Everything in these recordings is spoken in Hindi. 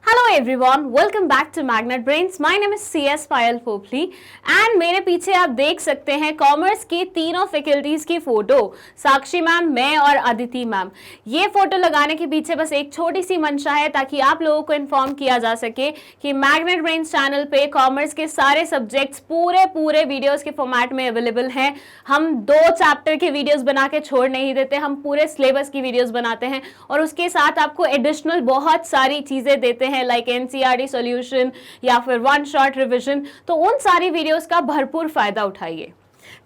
Hello everyone, welcome back to Magnet Brains. My name is CS Payal Popli and मेरे पीछे आप देख सकते हैं कॉमर्स की तीनों फैकल्टीज की फोटो, साक्षी मैम, मैं और अदिति मैम। ये फोटो लगाने के पीछे बस एक छोटी सी मंशा है ताकि आप लोगों को इन्फॉर्म किया जा सके कि मैग्नेट ब्रेन्स चैनल पे कॉमर्स के सारे सब्जेक्ट्स पूरे वीडियोस के फॉर्मेट में अवेलेबल हैं। हम 2 चैप्टर के वीडियोस बना के छोड़ नहीं देते, हम पूरे सिलेबस की वीडियोस बनाते हैं और उसके साथ आपको एडिशनल बहुत सारी चीजें देते हैं लाइक NCERT सॉल्यूशन या फिर 1 शॉट रिवीजन। तो उन सारी वीडियोस का भरपूर फायदा उठाइए।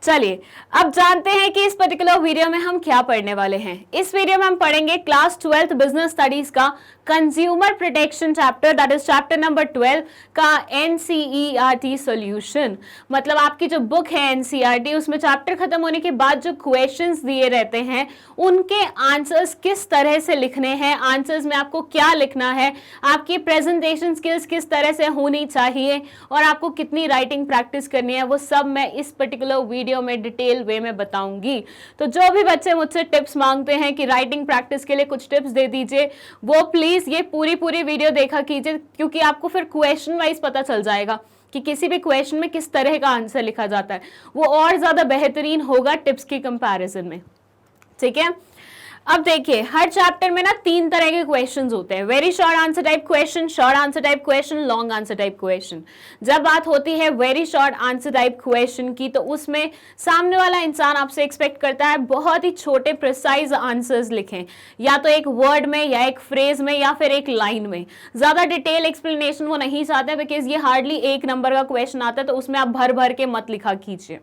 चलिए अब जानते हैं कि इस पर्टिकुलर वीडियो में हम क्या पढ़ने वाले हैं। इस वीडियो में हम पढ़ेंगे क्लास 12th बिजनेस स्टडीज का consumer protection chapter, that is chapter number 12 का NCERT सॉल्यूशन। मतलब आपकी जो बुक है NCERT, उसमें चैप्टर खत्म होने के बाद जो क्वेश्चंस दिए रहते हैं उनके आंसर्स किस तरह से लिखने हैं, आंसर्स में आपको क्या लिखना है, आपकी प्रेजेंटेशन स्किल्स किस तरह से होनी चाहिए और आपको कितनी राइटिंग प्रैक्टिस करनी है, वो सब मैं इस पर्टिकुलर वीडियो में डिटेल वे में बताऊंगी। तो जो भी बच्चे मुझसे टिप्स मांगते हैं कि राइटिंग प्रैक्टिस के लिए कुछ टिप्स दे दीजिए, वो प्लीज ये पूरी वीडियो देखा कीजिए, क्योंकि आपको फिर क्वेश्चन वाइज पता चल जाएगा कि किसी भी क्वेश्चन में किस तरह का आंसर लिखा जाता है। वो और ज्यादा बेहतरीन होगा टिप्स के कंपैरिजन में। ठीक है, अब देखिए हर चैप्टर में ना 3 तरह के क्वेश्चंस होते हैं, very short answer type question, short answer type question, long answer type question. जब बात होती है very short answer type question की, तो उसमें सामने वाला इंसान आपसे एक्सपेक्ट करता है बहुत ही छोटे प्रिसाइज आंसर्स लिखें, या तो एक वर्ड में या एक फ्रेज में या फिर एक लाइन में। ज्यादा डिटेल एक्सप्लेनेशन वो नहीं चाहते बिकॉज ये हार्डली 1 नंबर का क्वेश्चन आता है, तो उसमें आप भर के मत लिखा कीजिए।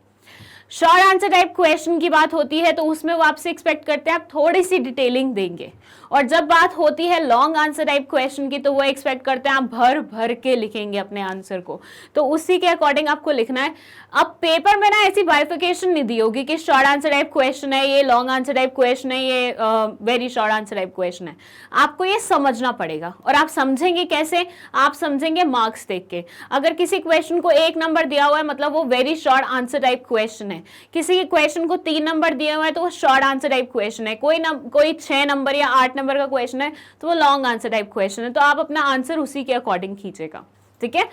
शॉर्ट आंसर टाइप क्वेश्चन की बात होती है तो उसमें वो आपसे एक्सपेक्ट करते हैं आप थोड़ी सी डिटेलिंग देंगे, और जब बात होती है लॉन्ग आंसर टाइप क्वेश्चन की तो वो एक्सपेक्ट करते हैं आप भर के लिखेंगे अपने आंसर को, तो उसी के अकॉर्डिंग आपको लिखना है। अब पेपर में ना ऐसी बाइफिकेशन नहीं दी होगी कि शॉर्ट आंसर टाइप क्वेश्चन है ये, लॉन्ग आंसर टाइप क्वेश्चन है ये, very short answer type question है। आपको ये समझना पड़ेगा, और आप समझेंगे कैसे? आप समझेंगे मार्क्स देख के। अगर किसी क्वेश्चन को 1 नंबर दिया हुआ है मतलब वो very short answer type question है, किसी क्वेश्चन को 3 नंबर दिया हुआ है तो वो शॉर्ट आंसर टाइप क्वेश्चन है, कोई 6 नंबर या 8 नंबर का क्वेश्चन है तो वो लॉन्ग आंसर टाइप क्वेश्चन है। तो आप अपना आंसर उसी के अकॉर्डिंग कीजिएगा। ठीक है,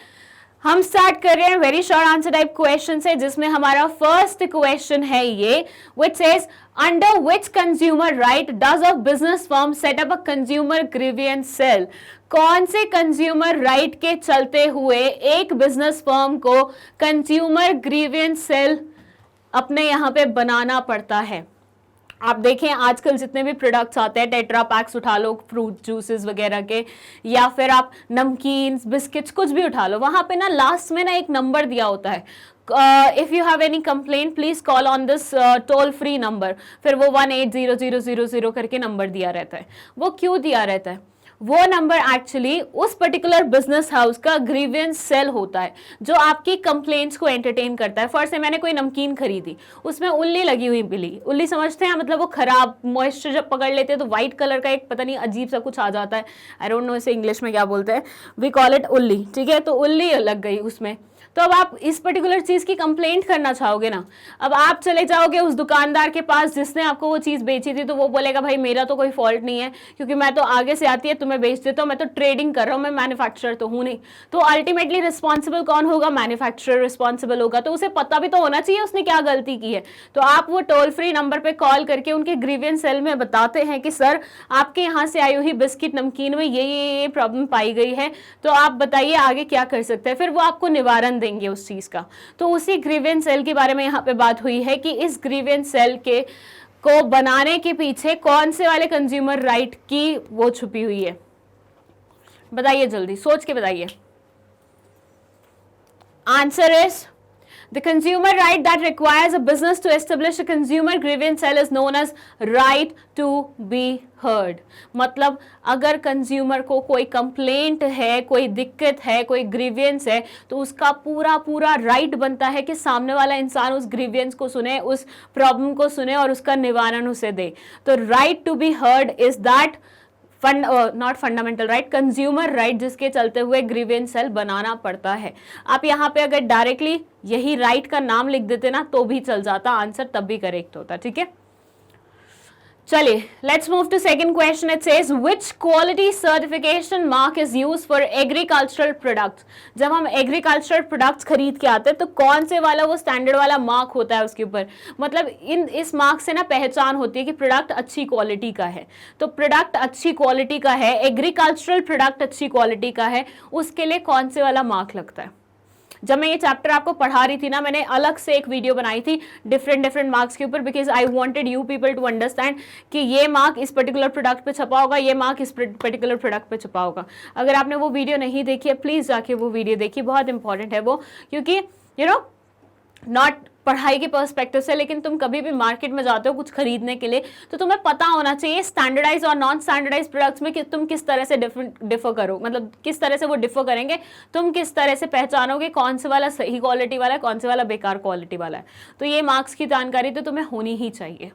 हम स्टार्ट कर रहे हैं very short answer type question से, जिसमें हमारा फर्स्ट क्वेश्चन है ये, which says under which consumer right does a business firm set up a consumer grievance cell. कौन से कंज्यूमर राइट के चलते हुए एक बिजनेस फर्म को कंज्यूमर ग्रीवियंस सेल अपने यहाँ पे बनाना पड़ता है? आप देखें आजकल जितने भी प्रोडक्ट्स आते हैं, टेट्रा पैक्स उठा लो फ्रूट जूसेस वगैरह के, या फिर आप नमकीन बिस्किट्स कुछ भी उठा लो, वहां पे ना लास्ट में ना एक नंबर दिया होता है, if you have any complaint please call on this toll free number, फिर वो 180000 करके नंबर दिया रहता है। वो क्यों दिया रहता है? वो नंबर एक्चुअली उस पर्टिकुलर बिजनेस हाउस का ग्रीवियंस सेल होता है जो आपकी कंप्लेंट्स को एंटरटेन करता है। फर्स्ट से मैंने कोई नमकीन खरीदी, उसमें उल्ली लगी हुई मिली, उल्ली समझते हैं मतलब वो खराब मॉइस्चर जब पकड़ लेते हैं तो व्हाइट कलर का एक पता नहीं अजीब सा कुछ आ जाता है, आई डोंट नो इसे इंग्लिश में क्या बोलते हैं, वी कॉल इट उल्ली। ठीक है, तो उल्ली लग गई उसमें, तो अब आप इस पर्टिकुलर चीज की कंप्लेंट करना चाहोगे ना। अब आप चले जाओगे उस दुकानदार के पास जिसने आपको वो चीज बेची थी, तो वो बोलेगा भाई मेरा तो कोई फॉल्ट नहीं है क्योंकि मैं तो आगे से आती है तुम्हें बेच देता हूँ, मैं तो ट्रेडिंग कर रहा हूँ, मैं मैन्युफैक्चरर तो हूँ नहीं। तो अल्टीमेटली रिस्पॉन्सिबल कौन होगा? मैन्युफैक्चरर रिस्पॉन्सिबल होगा। तो उसे पता भी तो होना चाहिए उसने क्या गलती की है। तो आप वो टोल फ्री नंबर पे कॉल करके उनके ग्रीवियंस सेल में बताते हैं कि सर आपके यहाँ से आई हुई बिस्किट नमकीन में ये प्रॉब्लम पाई गई है, तो आप बताइए आगे क्या कर सकते हैं। फिर वो आपको निवारण देंगे उस चीज का। तो उसी ग्रीवियंस सेल के बारे में यहाँ पे बात हुई है कि इस ग्रीवियंस सेल के को बनाने के पीछे कौन से वाले कंज्यूमर राइट की वो छुपी हुई है? बताइए, जल्दी सोच के बताइए। Answer is the consumer right that requires a business to establish a consumer grievance cell is known as right to be heard। मतलब अगर कंज्यूमर को कोई कंप्लेंट है, कोई दिक्कत है, कोई ग्रीवियंस है, तो उसका पूरा राइट बनता है कि सामने वाला इंसान उस ग्रीवियंस को सुने, उस प्रॉब्लम को सुने और उसका निवारण उसे दे। तो right to be heard is that not fundamental right, consumer right जिसके चलते हुए ग्रीवियंस सेल बनाना पड़ता है। आप यहाँ पे अगर डायरेक्टली यही राइट का नाम लिख देते ना तो भी चल जाता, आंसर तब भी करेक्ट होता। ठीक है, चलिए, let's move to second question. It says which quality certification mark is used for agricultural products. जब हम एग्रीकल्चरल प्रोडक्ट्स खरीद के आते हैं तो कौन से वाला वो स्टैंडर्ड वाला मार्क होता है उसके ऊपर, मतलब इस मार्क से ना पहचान होती है कि प्रोडक्ट अच्छी क्वालिटी का है. तो प्रोडक्ट अच्छी क्वालिटी का है, एग्रीकल्चरल प्रोडक्ट अच्छी क्वालिटी का है, उसके लिए कौन से वाला मार्क लगता है. जब मैं ये चैप्टर आपको पढ़ा रही थी ना, मैंने अलग से एक वीडियो बनाई थी डिफरेंट मार्क्स के ऊपर, because I wanted you people to understand कि ये मार्क इस पर्टिकुलर प्रोडक्ट पे छपा होगा, ये मार्क इस पर्टिकुलर प्रोडक्ट पे छपा होगा. अगर आपने वो वीडियो नहीं देखी है, प्लीज जाके वो वीडियो देखिए, बहुत इंपॉर्टेंट है वो, क्योंकि यू नो नॉट पढ़ाई के पर्सपेक्टिव से, लेकिन तुम कभी भी मार्केट में जाते हो कुछ खरीदने के लिए तो तुम्हें पता होना चाहिए स्टैंडर्डाइज और नॉन स्टैंडर्डाइज प्रोडक्ट्स में कि तुम किस तरह से डिफर करो, मतलब किस तरह से वो डिफर करेंगे, तुम किस तरह से पहचानोगे कौन से वाला सही क्वालिटी वाला है, कौन से वाला बेकार क्वालिटी वाला है. तो ये मार्क्स की जानकारी तो तुम्हें होनी ही चाहिए.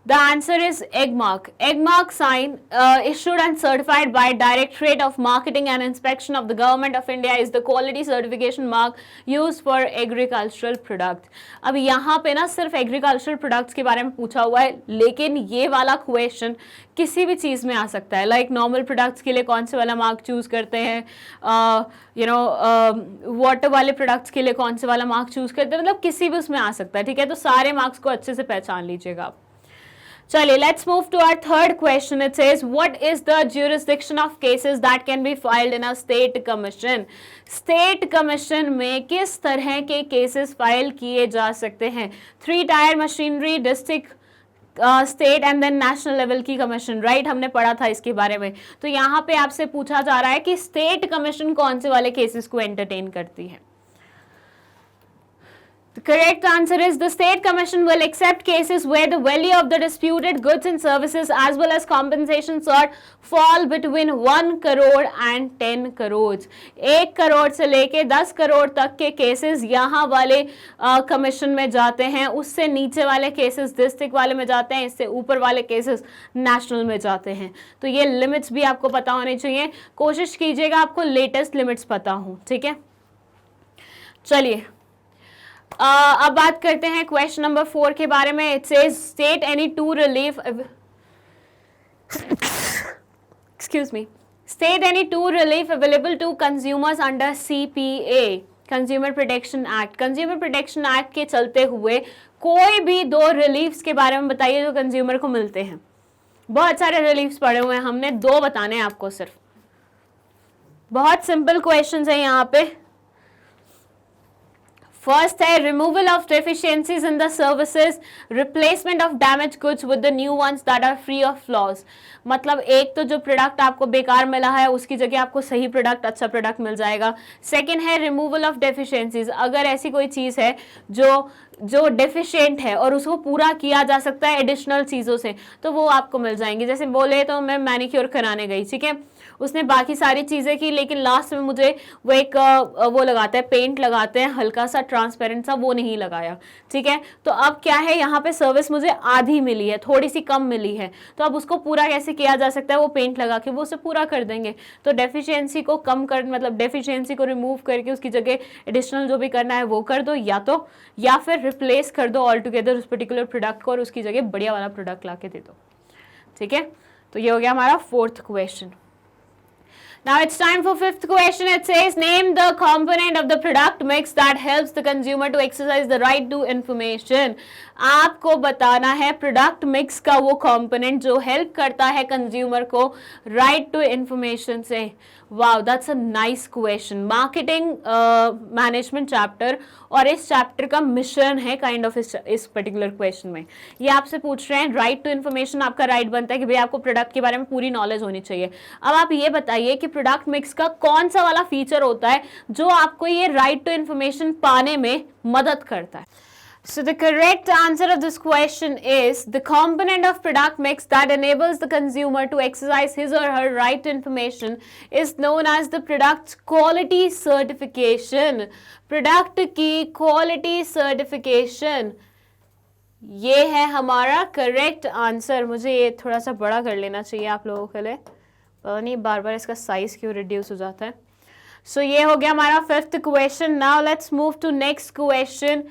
The answer is egg mark. Egg mark sign issued and certified by Directorate of Marketing and Inspection of the Government of India is the quality certification mark used for agricultural product. अब यहाँ पे ना सिर्फ agricultural products के बारे में पूछा हुआ है, लेकिन ये वाला क्वेश्चन किसी भी चीज़ में आ सकता है. लाइक नॉर्मल प्रोडक्ट्स के लिए कौन से वाला मार्क चूज करते हैं, वाटर वाले प्रोडक्ट्स के लिए कौन से वाला मार्क चूज करते हैं, मतलब किसी भी उसमें आ सकता है. ठीक है, तो सारे मार्क्स को अच्छे से पहचान लीजिएगा आप. चलिए, let's move to our third question. It says what is the jurisdiction of cases that can be filed in a state commission. State commission में किस तरह के केसेस फाइल किए जा सकते हैं. 3 tier machinery, district, state and then national level की कमीशन, राइट, हमने पढ़ा था इसके बारे में. तो यहाँ पे आपसे पूछा जा रहा है कि स्टेट कमीशन कौन से वाले केसेस को एंटरटेन करती है. The correct answer is the State Commission will accept cases where the value of the disputed goods and services as well as compensation sought fall between 1 crore and 10 crores. 1 crore से लेके 10 करोड़ तक के केसेस यहाँ वाले कमीशन में जाते हैं, उससे नीचे वाले केसेस डिस्ट्रिक्ट वाले में जाते हैं, इससे ऊपर वाले केसेस नेशनल में जाते हैं. तो ये लिमिट्स भी आपको पता होने चाहिए. कोशिश कीजिएगा आपको लेटेस्ट लिमिट्स पता हो. ठीक है, चलिए अब बात करते हैं क्वेश्चन नंबर 4 के बारे में. It says state any two relief, excuse me, state any two relief available to consumers under CPA, consumer protection act. Consumer protection act के चलते हुए कोई भी 2 रिलीफ्स के बारे में बताइए जो कंज्यूमर को मिलते हैं. बहुत सारे रिलीफ्स पड़े हुए हैं, हमने 2 बताने हैं आपको सिर्फ. बहुत सिंपल क्वेश्चंस है यहाँ पे. फर्स्ट है removal of deficiencies in the services, replacement of damage goods with the new ones that are free of flaws. मतलब एक तो जो प्रोडक्ट आपको बेकार मिला है उसकी जगह आपको सही प्रोडक्ट, अच्छा प्रोडक्ट मिल जाएगा. सेकंड है रिमूवल ऑफ डेफिशिएंसीज. अगर ऐसी कोई चीज़ है जो डेफिशिएंट है और उसको पूरा किया जा सकता है एडिशनल चीज़ों से, तो वो आपको मिल जाएंगी. जैसे बोले तो मैं मैनिक्योर कराने गई, ठीक है, उसने बाकी सारी चीज़ें की, लेकिन लास्ट में मुझे वो एक वो लगाता है, पेंट लगाते हैं हल्का सा ट्रांसपेरेंट सा, वो नहीं लगाया. ठीक है, तो अब क्या है, यहाँ पे सर्विस मुझे आधी मिली है, थोड़ी सी कम मिली है, तो अब उसको पूरा कैसे किया जा सकता है, वो पेंट लगा के वो उसे पूरा कर देंगे. तो डेफिशिएंसी को कम कर, मतलब डेफिशिएंसी को रिमूव करके उसकी जगह एडिशनल जो भी करना है वो कर दो, या फिर रिप्लेस कर दो ऑल टुगेदर उस पर्टिकुलर प्रोडक्ट को और उसकी जगह बढ़िया वाला प्रोडक्ट ला के दे दो. ठीक है, तो ये हो गया हमारा 4th question. Now it's time for 5th question. It says name the component of the product mix that helps the consumer to exercise the right to information. आपको बताना है प्रोडक्ट मिक्स का वो कंपोनेंट जो हेल्प करता है कंज्यूमर को राइट टू इंफॉर्मेशन से. Wow, that's a nice question. Marketing management chapter, और इस चैप्टर का मिशन है काइंड ऑफ इस पर्टिकुलर क्वेश्चन में. ये आपसे पूछ रहे हैं राइट टू इन्फॉर्मेशन, आपका राइट बनता है कि भाई आपको प्रोडक्ट के बारे में पूरी नॉलेज होनी चाहिए. अब आप ये बताइए कि प्रोडक्ट मिक्स का कौन सा वाला फीचर होता है जो आपको ये राइट टू इन्फॉर्मेशन पाने में मदद करता है. So the correct answer of this question is the component of product mix that enables the consumer to exercise his or her right to information is known as the product's quality certification. Product की quality certification, ये है हमारा करेक्ट आंसर. मुझे ये थोड़ा सा बड़ा कर लेना चाहिए आप लोगों के लिए, पता नहीं बार बार इसका साइज क्यों रिड्यूस हो जाता है. सो ये हो गया हमारा 5th question. Now let's move to next question.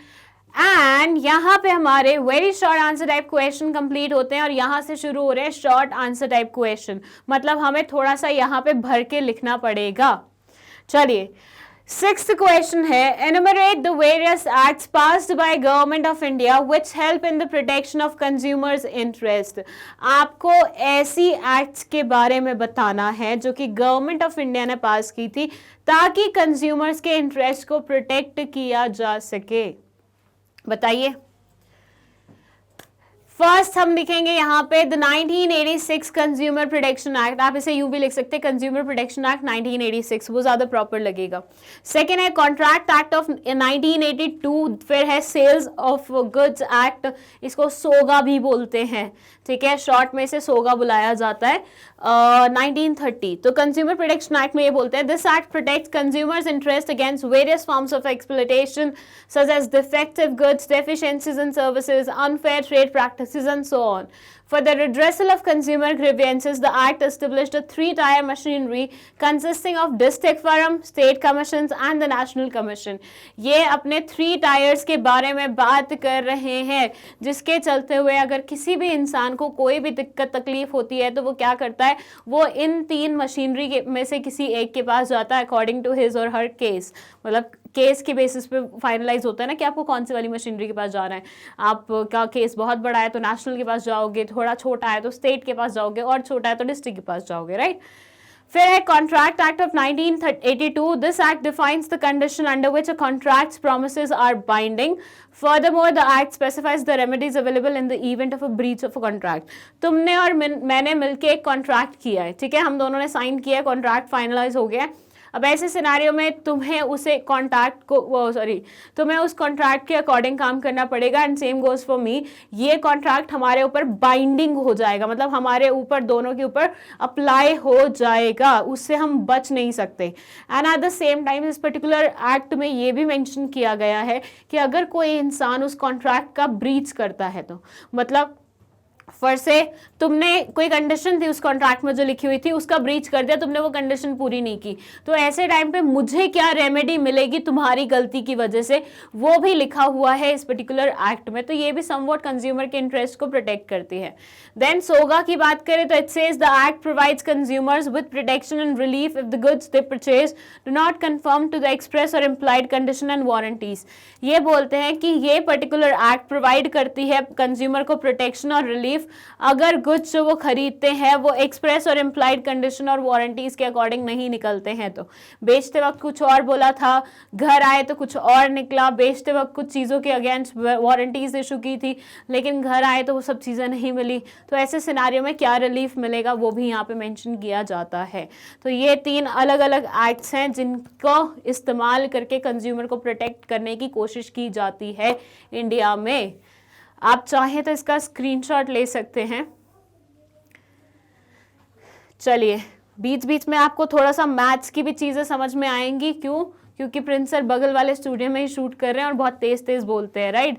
And यहाँ पे हमारे very short answer type question complete होते हैं और यहाँ से शुरू हो रहे हैं शॉर्ट आंसर टाइप क्वेश्चन, मतलब हमें थोड़ा सा यहाँ पे भर के लिखना पड़ेगा। चलिए, 6th क्वेश्चन है, enumerate the various acts passed by government of India which help in the protection of consumers interest. आपको ऐसी एक्ट्स के बारे में बताना है जो कि गवर्नमेंट ऑफ इंडिया ने पास की थी ताकि कंज्यूमर्स के इंटरेस्ट को प्रोटेक्ट किया जा सके। बताइए। फर्स्ट हम लिखेंगे यहाँ पे द 1986 कंज्यूमर प्रोटेक्शन एक्ट, आप इसे यूं भी लिख सकते हैं कंज्यूमर प्रोटेक्शन एक्ट 1986, वो ज्यादा प्रॉपर लगेगा। सेकेंड है कॉन्ट्रैक्ट एक्ट ऑफ 1982, फिर है सेल्स ऑफ गुड्स एक्ट, इसको सोगा भी बोलते हैं, ठीक है, शॉर्ट में से सोगा बुलाया जाता है। 1930, तो कंज्यूमर प्रोटेक्शन एक्ट में ये बोलते हैं this act protects consumers interest against various forms of exploitation such as defective goods, deficiencies in services, unfair trade practices and so on. For the redressal of consumer grievances, the Act established a 3-tier machinery consisting of district forum, state commissions and the national commission. ये अपने 3 टायर्स के बारे में बात कर रहे हैं, जिसके चलते हुए अगर किसी भी इंसान को कोई भी दिक्कत तकलीफ होती है तो वो क्या करता है, वो इन 3 मशीनरी में से किसी एक के पास जाता है अकॉर्डिंग टू हिज और हर केस, मतलब केस के बेसिस पे फाइनलाइज होता है ना कि आपको कौन सी वाली मशीनरी के पास जाना है। आपका केस बहुत बड़ा है तो नेशनल के पास जाओगे, थोड़ा छोटा है तो स्टेट के पास जाओगे, और छोटा है तो डिस्ट्रिक्ट के पास जाओगे, राइट। फिर है contract act of 1982, this act defines the condition under which a contracts promises are binding. Furthermore the act specifies the remedies available in the event of a breach of a contract. तुमने और मैंने मिलके एक कॉन्ट्रैक्ट किया है, ठीक है, हम दोनों ने साइन किया है, कॉन्ट्रैक्ट फाइनलाइज हो गया है। अब ऐसे सिनारियो में तुम्हें उसे कॉन्ट्रैक्ट को तुम्हें उस कॉन्ट्रैक्ट के अकॉर्डिंग काम करना पड़ेगा, and same goes for me. ये कॉन्ट्रैक्ट हमारे ऊपर बाइंडिंग हो जाएगा, मतलब हमारे ऊपर दोनों के ऊपर अप्लाई हो जाएगा, उससे हम बच नहीं सकते। And eight the same time इस पर्टिकुलर एक्ट में ये भी मेंशन किया गया है कि अगर कोई इंसान उस कॉन्ट्रैक्ट का ब्रीच करता है तो मतलब फर्स्ट से तुमने कोई कंडीशन थी उस कॉन्ट्रैक्ट में जो लिखी हुई थी, उसका ब्रीच कर दिया, तुमने वो कंडीशन पूरी नहीं की, तो ऐसे टाइम पे मुझे क्या रेमेडी मिलेगी तुम्हारी गलती की वजह से, वो भी लिखा हुआ है इस पर्टिकुलर एक्ट में। तो ये भी समवॉट कंज्यूमर के इंटरेस्ट को प्रोटेक्ट करती है। देन सोगा की बात करें तो it says the act provides consumers with protection and relief if the goods they purchase do not conform to the express or implied condition and warranties. ये बोलते हैं कि ये पर्टिकुलर एक्ट प्रोवाइड करती है कंज्यूमर को प्रोटेक्शन और रिलीफ अगर गुड्स जो वो खरीदते हैं वो एक्सप्रेस और इम्प्लाइड कंडीशन और वारंटीज के अकॉर्डिंग नहीं निकलते हैं। तो बेचते वक्त कुछ और बोला था, घर आए तो कुछ और निकला, बेचते वक्त कुछ चीज़ों के अगेंस्ट वारंटीज इशू की थी लेकिन घर आए तो वो सब चीज़ें नहीं मिली, तो ऐसे सिनारियो में क्या रिलीफ मिलेगा वो भी यहाँ पे मेंशन किया जाता है। तो ये 3 अलग अलग एक्ट्स हैं जिनको इस्तेमाल करके कंज्यूमर को प्रोटेक्ट करने की कोशिश की जाती है इंडिया में। आप चाहें तो इसका स्क्रीनशॉट ले सकते हैं। चलिए, बीच बीच में आपको थोड़ा सा मैथ्स की भी चीज़ें समझ में आएंगी, क्यों? क्योंकि प्रिंस सर बगल वाले स्टूडियो में ही शूट कर रहे हैं और बहुत तेज तेज बोलते हैं, राइट।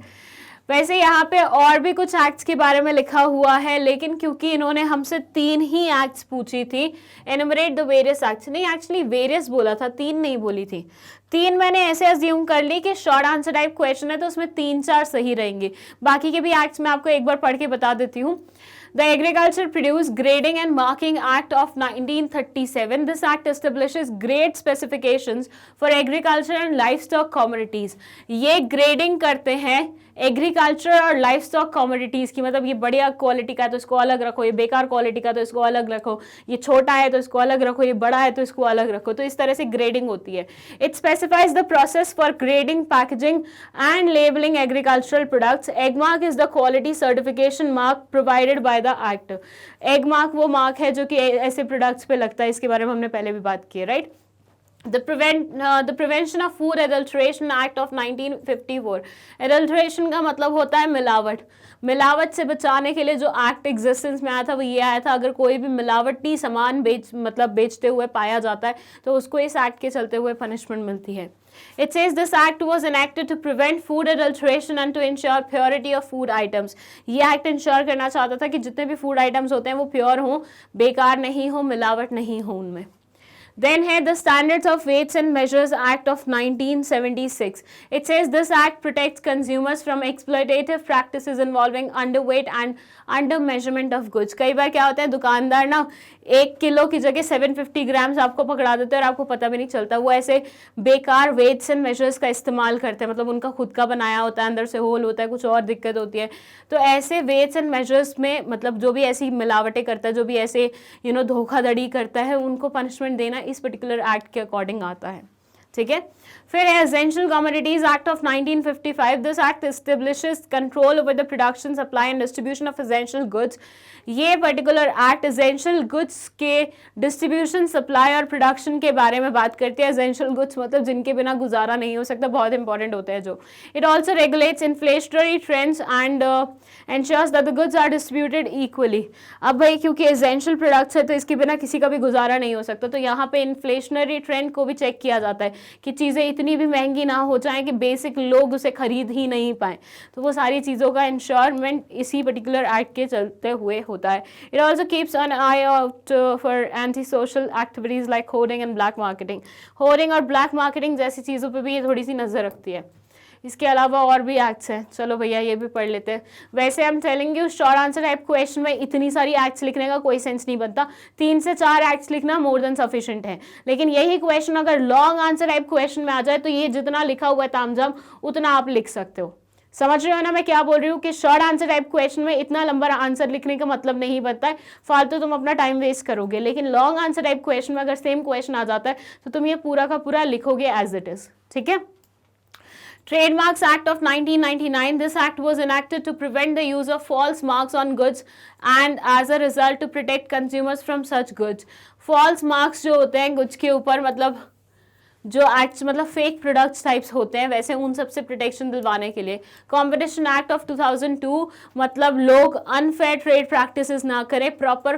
वैसे यहाँ पे और भी कुछ एक्ट्स के बारे में लिखा हुआ है, लेकिन क्योंकि इन्होंने हमसे 3 ही एक्ट्स पूछी थी, एनुमरेट द वेरियस एक्ट्स, नहीं एक्चुअली वेरियस बोला था, 3 नहीं बोली थी। 3 मैंने ऐसे अज्यूम कर ली कि शॉर्ट आंसर टाइप क्वेश्चन है तो उसमें 3-4 सही रहेंगे, बाकी के भी एक्ट्स मैं आपको एक बार पढ़ के बता देती हूँ। The Agriculture Produce Grading and Marking Act of 1937. This act establishes grade specifications for agriculture and livestock commodities. ये ग्रेडिंग करते हैं एग्रीकल्चर और लाइफ स्टॉक कॉमोडिटीज की, मतलब ये बढ़िया क्वालिटी का है तो इसको अलग रखो, ये बेकार क्वालिटी का तो इसको अलग रखो, ये छोटा है तो इसको अलग रखो, ये बड़ा है तो इसको अलग रखो। तो इस तरह से ग्रेडिंग होती है। It specifies the process for grading, packaging and labelling agricultural products. Agmark is the quality certification mark provided by the act. Agmark वो मार्क है जो कि ऐसे प्रोडक्ट्स पे लगता है, इसके बारे में हमने पहले भी बात की है, right. The Prevention of Food Adulteration Act of 1954. Adulteration का मतलब होता है मिलावट। मिलावट से बचाने के लिए जो एक्ट एग्जिस्टेंस में आया था वो ये आया था, अगर कोई भी मिलावटी सामान बेचते हुए पाया जाता है तो उसको इस एक्ट के चलते हुए पनिशमेंट मिलती है। It says this act was enacted to prevent food adulteration and to ensure purity of food items. ये एक्ट इंश्योर करना चाहता था कि जितने भी फूड आइटम्स होते हैं वो प्योर हों, बेकार नहीं हो, मिलावट नहीं हो उनमें। Then है the Standards of Weights and Measures Act of 1976. It says this act protects consumers from exploitative practices involving underweight and under measurement of goods. कई बार क्या होता है, दुकानदार ना 1 किलो की जगह 750 ग्राम्स आपको पकड़ा देते हैं और आपको पता भी नहीं चलता. वो ऐसे बेकार वेट्स एंड मेजर्स का इस्तेमाल करते हैं, मतलब उनका खुद का बनाया होता है, अंदर से होल होता है, कुछ और दिक्कत होती है. तो ऐसे वेट्स एंड मेजर्स में मतलब जो भी ऐसी मिलावटें करता है, जो भी ऐसे धोखाधड़ी करता है, उनको पनिशमेंट देना इस पर्टिकुलर एक्ट के अकॉर्डिंग आता है. ठीक है. फिर है essential commodities act of 1955. This act establishes control over the production, supply and distribution of essential goods. ये पर्टिकुलर एक्ट एसेंशियल गुड्स के डिस्ट्रीब्यूशन, सप्लाई और प्रोडक्शन के बारे में बात करती है. एसेंशियल गुड्स मतलब जिनके बिना गुजारा नहीं हो सकता, बहुत इंपॉर्टेंट होते हैं जो. It also regulates inflationary trends and ensures that the goods are distributed equally. अब भाई क्योंकि एसेंशियल प्रोडक्ट्स है तो इसके बिना किसी का भी गुजारा नहीं हो सकता, तो यहाँ पे इन्फ्लेशनरी ट्रेंड को भी चेक किया जाता है कि चीज़ें इतनी भी महंगी ना हो जाएं कि बेसिक लोग उसे खरीद ही नहीं पाएं. तो वो सारी चीज़ों का इंश्योरमेंट इसी पर्टिकुलर एक्ट के चलते हुए होता है. It also keeps an eye out for anti social activities like hoarding and black marketing. Hoarding और ब्लैक मार्केटिंग जैसी चीज़ों पर भी ये थोड़ी सी नज़र रखती है. इसके अलावा और भी एक्ट्स हैं, चलो भैया ये भी पढ़ लेते हैं. वैसे हम चलेंगे उस शॉर्ट आंसर टाइप क्वेश्चन में इतनी सारी एक्ट्स लिखने का कोई सेंस नहीं बनता. 3 से 4 एक्ट्स लिखना मोर देन सफिशिएंट है. लेकिन यही क्वेश्चन अगर लॉन्ग आंसर टाइप क्वेश्चन में आ जाए तो ये जितना लिखा हुआ है तामझाम उतना आप लिख सकते हो. समझ रहे हो ना मैं क्या बोल रही हूँ कि शॉर्ट आंसर टाइप क्वेश्चन में इतना लंबा आंसर लिखने का मतलब नहीं बनता है, फालतू तुम अपना टाइम वेस्ट करोगे. लेकिन लॉन्ग आंसर टाइप क्वेश्चन में अगर सेम क्वेश्चन आ जाता है तो तुम ये पूरा का पूरा लिखोगे एज इट इज. ठीक है. Trademarks Act of 1999. This act was enacted to prevent the use of false marks on goods and as a result to protect consumers from such goods. False marks जो होते हैं goods के ऊपर, मतलब जो एक्ट्स मतलब फेक प्रोडक्ट्स टाइप्स होते हैं, वैसे उन सब से प्रोटेक्शन दिलवाने के लिए. कंपटीशन एक्ट ऑफ 2002 मतलब लोग अनफेयर ट्रेड प्रैक्टिसेस ना करें, प्रॉपर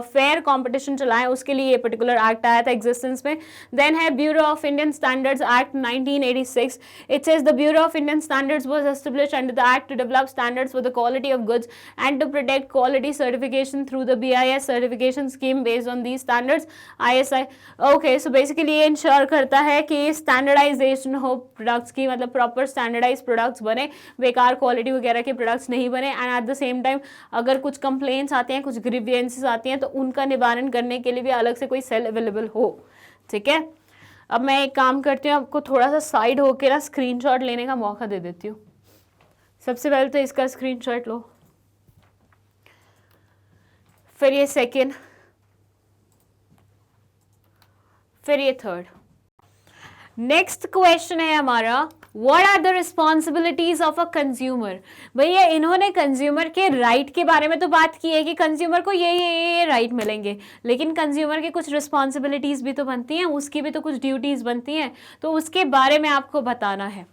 फेयर कंपटीशन चलाएं, उसके लिए ये पर्टिकुलर एक्ट आया था एग्जिस्टेंस में. देन है bureau of Indian standards act 1986. It says the bureau of Indian standards was established under the act to develop standards for the quality of goods and to protect quality certification through the BIS certification scheme based on these standards ISI. Okay, so basically ये इंश्योर करता है कि स्टैंडर्डाइजेशन हो प्रोडक्ट्स की, मतलब प्रॉपर स्टैंडर्डाइज प्रोडक्ट्स बने, बेकार क्वालिटी वगैरह के प्रोडक्ट्स नहीं बने. And eight the same time अगर कुछ कंप्लेंट्स आते हैं, कुछ ग्रीवियंसेस आती हैं, तो उनका निवारण करने के लिए भी अलग से कोई सेल अवेलेबल हो. ठीक है. अब मैं एक काम करती हूँ, आपको थोड़ा सा साइड होकर ना स्क्रीनशॉट लेने का मौका दे देती हूँ. सबसे पहले तो इसका स्क्रीनशॉट लो, फिर ये सेकेंड, फिर ये थर्ड. नेक्स्ट क्वेश्चन है हमारा, what are the responsibilities of a consumer. भैया इन्होंने कंज्यूमर के राइट के बारे में तो बात की है कि कंज्यूमर को ये राइट मिलेंगे, लेकिन कंज्यूमर के कुछ रिस्पॉन्सिबिलिटीज भी तो बनती हैं, उसकी भी तो कुछ ड्यूटीज बनती हैं, तो उसके बारे में आपको बताना है.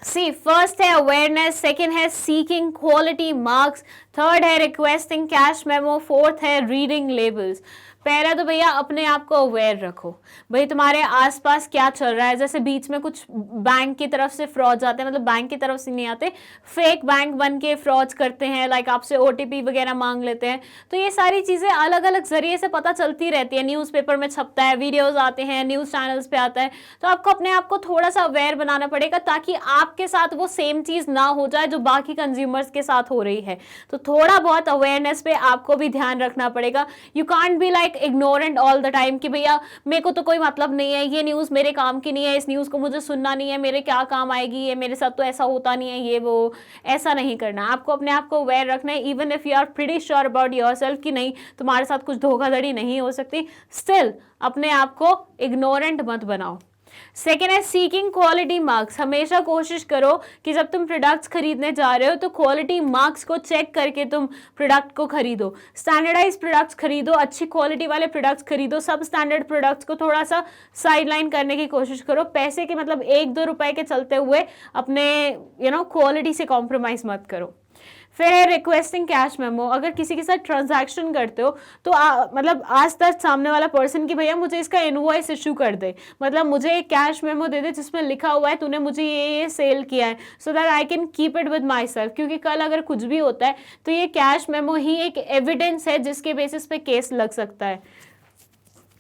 सी फर्स्ट है अवेयरनेस, सेकेंड है सीकिंग क्वालिटी मार्क्स, थर्ड है रिक्वेस्टिंग कैश मेमो, फोर्थ है रीडिंग लेबल्स. पहला तो भैया अपने आप को अवेयर रखो, भाई तुम्हारे आसपास क्या चल रहा है. जैसे बीच में कुछ बैंक की तरफ से फ्रॉड्स आते हैं, मतलब बैंक की तरफ से नहीं आते, फेक बैंक बन के फ्रॉड्स करते हैं, लाइक आपसे OTP वगैरह मांग लेते हैं. तो ये सारी चीज़ें अलग अलग जरिए से पता चलती रहती है, न्यूज़पेपर में छपता है, वीडियोज़ आते हैं, न्यूज़ चैनल्स पे आता है. तो आपको अपने आप को थोड़ा सा अवेयर बनाना पड़ेगा ताकि आपके साथ वो सेम चीज़ ना हो जाए जो बाकी कंज्यूमर्स के साथ हो रही है. तो थोड़ा बहुत अवेयरनेस पे आपको भी ध्यान रखना पड़ेगा. You can't be like ignorant all the time कि भैया मेरे को तो कोई मतलब नहीं है, ये न्यूज़ मेरे काम की नहीं है, इस न्यूज़ को मुझे सुनना नहीं है, मेरे क्या काम आएगी, ये मेरे साथ तो ऐसा होता नहीं है, ये वो. ऐसा नहीं करना. आपको अपने आप को अवेयर रखना है. Even if you are pretty sure about yourself कि नहीं तुम्हारे साथ कुछ धोखाधड़ी नहीं हो सकती, स्टिल अपने आप को इग्नोरेंट मत बनाओ. सेकेंड है सीकिंग क्वालिटी मार्क्स. हमेशा कोशिश करो कि जब तुम प्रोडक्ट्स खरीदने जा रहे हो तो क्वालिटी मार्क्स को चेक करके तुम प्रोडक्ट को खरीदो. स्टैंडर्डाइज प्रोडक्ट्स खरीदो, अच्छी क्वालिटी वाले प्रोडक्ट्स खरीदो. सब स्टैंडर्ड प्रोडक्ट्स को थोड़ा सा साइडलाइन करने की कोशिश करो. पैसे के मतलब 1-2 रुपए के चलते हुए अपने क्वालिटी से कॉम्प्रोमाइज मत करो. फिर है रिक्वेस्टिंग कैश मेमो. अगर किसी के साथ ट्रांजैक्शन करते हो तो मतलब आज तक सामने वाला पर्सन कि भैया मुझे इसका इनवॉइस इशू कर दे, मतलब मुझे एक कैश मेमो दे दे जिसमें लिखा हुआ है तूने मुझे ये सेल किया है, so that I can keep it with my self. क्योंकि कल अगर कुछ भी होता है तो ये कैश मेमो ही एक एविडेंस है जिसके बेसिस पे केस लग सकता है.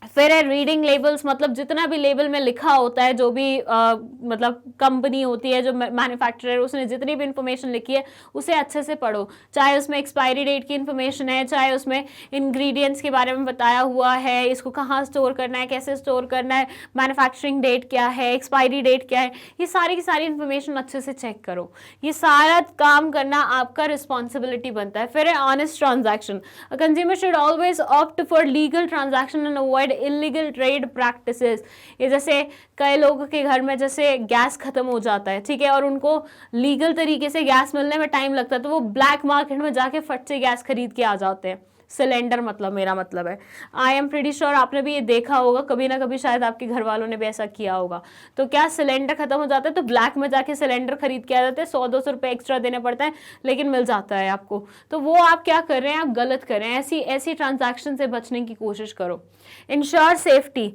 फिर है रीडिंग लेबल्स, मतलब जितना भी लेबल में लिखा होता है, जो भी मतलब कंपनी होती है, जो मैन्युफैक्चरर, उसने जितनी भी इंफॉर्मेशन लिखी है उसे अच्छे से पढ़ो। चाहे उसमें एक्सपायरी डेट की इंफॉर्मेशन है, चाहे उसमें इंग्रेडिएंट्स के बारे में बताया हुआ है, इसको कहाँ स्टोर करना है, कैसे स्टोर करना है, मैन्युफैक्चरिंग डेट क्या है, एक्सपायरी डेट क्या है, ये सारी की सारी इंफॉर्मेशन अच्छे से चेक करो। ये सारा काम करना आपका रिस्पॉन्सिबिलिटी बनता है। फिर है honest transaction. A consumer should always opt for legal transaction and avoid illegal trade practices. ये जैसे कई लोगों के घर में जैसे गैस खत्म हो जाता है, ठीक है, और उनको लीगल तरीके से गैस मिलने में टाइम लगता है, तो वो ब्लैक मार्केट में जाके फट से गैस खरीद के आ जाते हैं। सिलेंडर मतलब मेरा मतलब है, आई एम प्रीटी श्योर आपने भी ये देखा होगा कभी ना कभी, शायद आपके घर वालों ने भी ऐसा किया होगा। तो क्या सिलेंडर खत्म हो जाता है तो ब्लैक में जाके सिलेंडर खरीद के आ जाते हैं, 100-200 रुपये एक्स्ट्रा देने पड़ता है, लेकिन मिल जाता है आपको। तो वो आप क्या कर रहे हैं, आप गलत कर रहे हैं। ऐसी ट्रांजैक्शन से बचने की कोशिश करो। Ensure safety.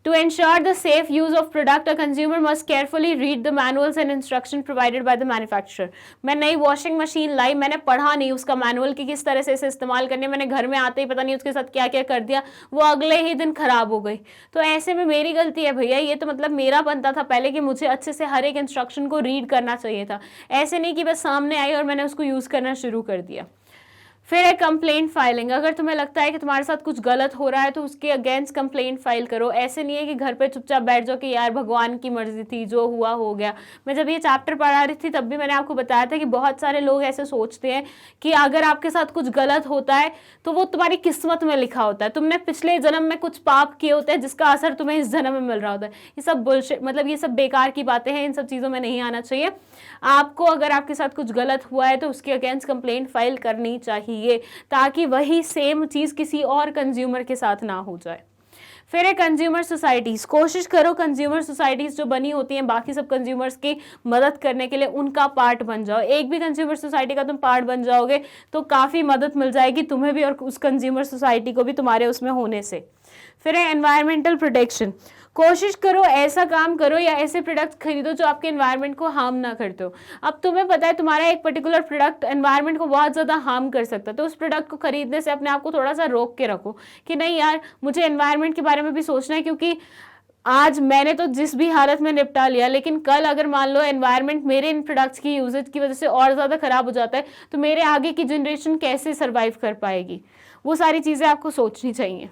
To ensure the safe use of product, a consumer must carefully read the manuals and instruction provided by the manufacturer. मैं नई वॉशिंग मशीन लाई, मैंने पढ़ा नहीं उसका मैनुअल कि किस तरह से इसे इस्तेमाल करने, मैंने घर में आते ही पता नहीं उसके साथ क्या क्या कर दिया, वो अगले ही दिन खराब हो गई। तो ऐसे में मेरी गलती है भैया, ये तो मतलब मेरा बनता था पहले कि मुझे अच्छे से हर एक इंस्ट्रक्शन को रीड करना चाहिए था, ऐसे नहीं कि बस सामने आई और मैंने उसको यूज़ करना शुरू कर दिया। फिर है कंप्लेंट फाइलिंग। अगर तुम्हें लगता है कि तुम्हारे साथ कुछ गलत हो रहा है तो उसके अगेंस्ट कंप्लेंट फाइल करो। ऐसे नहीं है कि घर पे चुपचाप बैठ जाओ कि यार भगवान की मर्जी थी, जो हुआ हो गया। मैं जब ये चैप्टर पढ़ा रही थी तब भी मैंने आपको बताया था कि बहुत सारे लोग ऐसे सोचते हैं कि अगर आपके साथ कुछ गलत होता है तो वो तुम्हारी किस्मत में लिखा होता है, तुमने पिछले जन्म में कुछ पाप किए होते हैं जिसका असर तुम्हें इस जन्म में मिल रहा होता है। ये सब बुलशिट, मतलब ये सब बेकार की बातें हैं, इन सब चीज़ों में नहीं आना चाहिए। आपको अगर आपके साथ कुछ गलत हुआ है तो उसके अगेंस्ट कंप्लेंट फाइल करनी चाहिए, ताकि वही सेम चीज़ किसी और कंज्यूमर के साथ ना हो जाए। फिर है कंज्यूमर सोसाइटीज़। कोशिश करो कंज्यूमर सोसाइटीज़ जो बनी होती हैं बाकी सब कंज्यूमर्स की मदद करने के लिए, उनका पार्ट बन जाओ। एक भी कंज्यूमर सोसाइटी का तुम पार्ट बन जाओगे तो काफ़ी मदद मिल जाएगी तुम्हें भी और उस कंज्यूमर सोसाइटी को भी तुम्हारे उसमें होने से। फिर है एनवायरमेंटल प्रोटेक्शन। कोशिश करो ऐसा काम करो या ऐसे प्रोडक्ट्स खरीदो जो आपके एनवायरनमेंट को हार्म ना करते हो। अब तुम्हें पता है तुम्हारा एक पर्टिकुलर प्रोडक्ट एनवायरनमेंट को बहुत ज़्यादा हार्म कर सकता है, तो उस प्रोडक्ट को खरीदने से अपने आप को थोड़ा सा रोक के रखो कि नहीं यार, मुझे एनवायरनमेंट के बारे में भी सोचना है, क्योंकि आज मैंने तो जिस भी हालत में निपटा लिया, लेकिन कल अगर मान लो एनवायरनमेंट मेरे इन प्रोडक्ट्स की यूजेज की वजह से और ज़्यादा ख़राब हो जाता है तो मेरे आगे की जनरेशन कैसे सर्वाइव कर पाएगी। वो सारी चीज़ें आपको सोचनी चाहिए।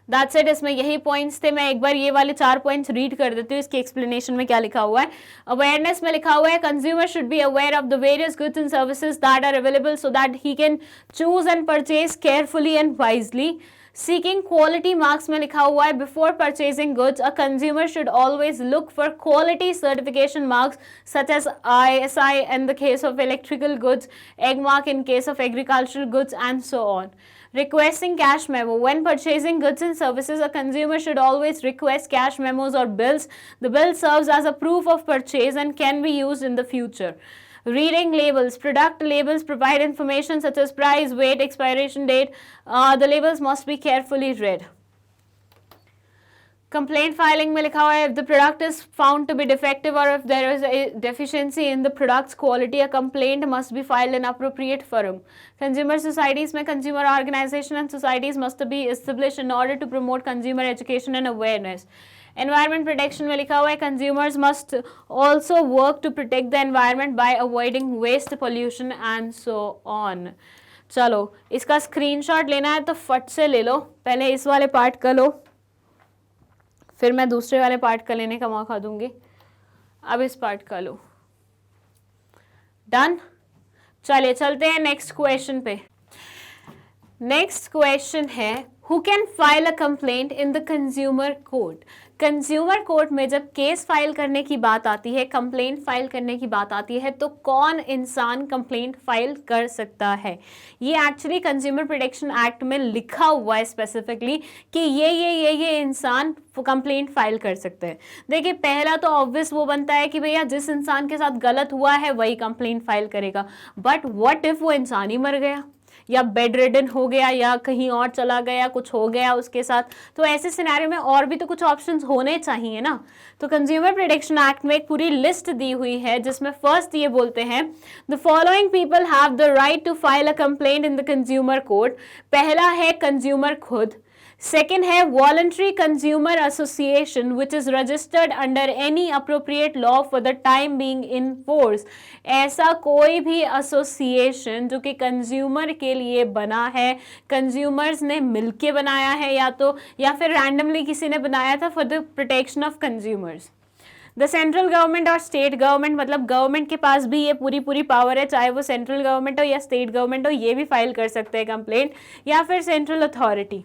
दैट्स इट, इसमें यही पॉइंट्स थे। मैं एक बार ये वाले 4 पॉइंट्स रीड कर देती हूँ, इसके एक्सप्लेनेशन में क्या लिखा हुआ है। अवेयरनेस में लिखा हुआ है consumer should be aware of the various goods and services that are available so that he can choose and purchase carefully and wisely. Seeking quality marks में लिखा हुआ है before purchasing goods, a consumer should always look for quality certification marks such as ISI in the case of electrical goods, egg mark in case of agricultural goods, and so on. Requesting cash memo. When purchasing goods and services, a consumer should always request cash memos or bills. The bill serves as a proof of purchase and can be used in the future. Reading labels. Product labels provide information such as price, weight, expiration date. The labels must be carefully read. Complaint filing में लिखा हुआ है if the product is found to be defective or if there is a deficiency in the product's quality, a complaint must be filed in appropriate forum. Consumer societies में consumer organization and societies must be established in order to promote consumer education and awareness. Environment protection में लिखा हुआ है consumers must also work to protect the environment by avoiding waste, pollution and so on. चलो इसका स्क्रीनशॉट लेना है तो फट से ले लो, पहले इस वाले पार्ट का लो, फिर मैं दूसरे वाले पार्ट का लेने का मौका दूंगी। अब इस पार्ट का लो। डन। चलिए चलते हैं नेक्स्ट क्वेश्चन पे। नेक्स्ट क्वेश्चन है who can file a complaint in the consumer court. Consumer court में जब केस फाइल करने की बात आती है, कंप्लेंट फाइल करने की बात आती है, तो कौन इंसान कंप्लेंट फाइल कर सकता है। ये एक्चुअली कंज्यूमर प्रोटेक्शन एक्ट में लिखा हुआ है स्पेसिफिकली कि ये इंसान कंप्लेंट फाइल कर सकते हैं। देखिए पहला तो ऑब्वियस वो बनता है कि भैया जिस इंसान के साथ गलत हुआ है वही कंप्लेंट फाइल करेगा, बट व्हाट इफ वो इंसान ही मर गया या बेड रिडन हो गया या कहीं और चला गया, कुछ हो गया उसके साथ, तो ऐसे सिनेरियो में और भी तो कुछ ऑप्शंस होने चाहिए ना। तो कंज्यूमर प्रोटेक्शन एक्ट में एक पूरी लिस्ट दी हुई है जिसमें फर्स्ट ये बोलते हैं the following people have the right to file a complaint in the consumer court. पहला है कंज्यूमर खुद, सेकेंड है voluntary consumer association which is registered under any appropriate law for the time being in force. ऐसा कोई भी एसोसिएशन जो कि कंज्यूमर के लिए बना है, कंज्यूमर्स ने मिलके बनाया है या फिर रैंडमली किसी ने बनाया था for the protection of consumers. The central government और स्टेट गवर्नमेंट, मतलब गवर्नमेंट के पास भी ये पूरी पावर है, चाहे वो सेंट्रल गवर्नमेंट हो या स्टेट गवर्नमेंट हो, ये भी फाइल कर सकते हैं कंप्लेंट, या फिर central authority.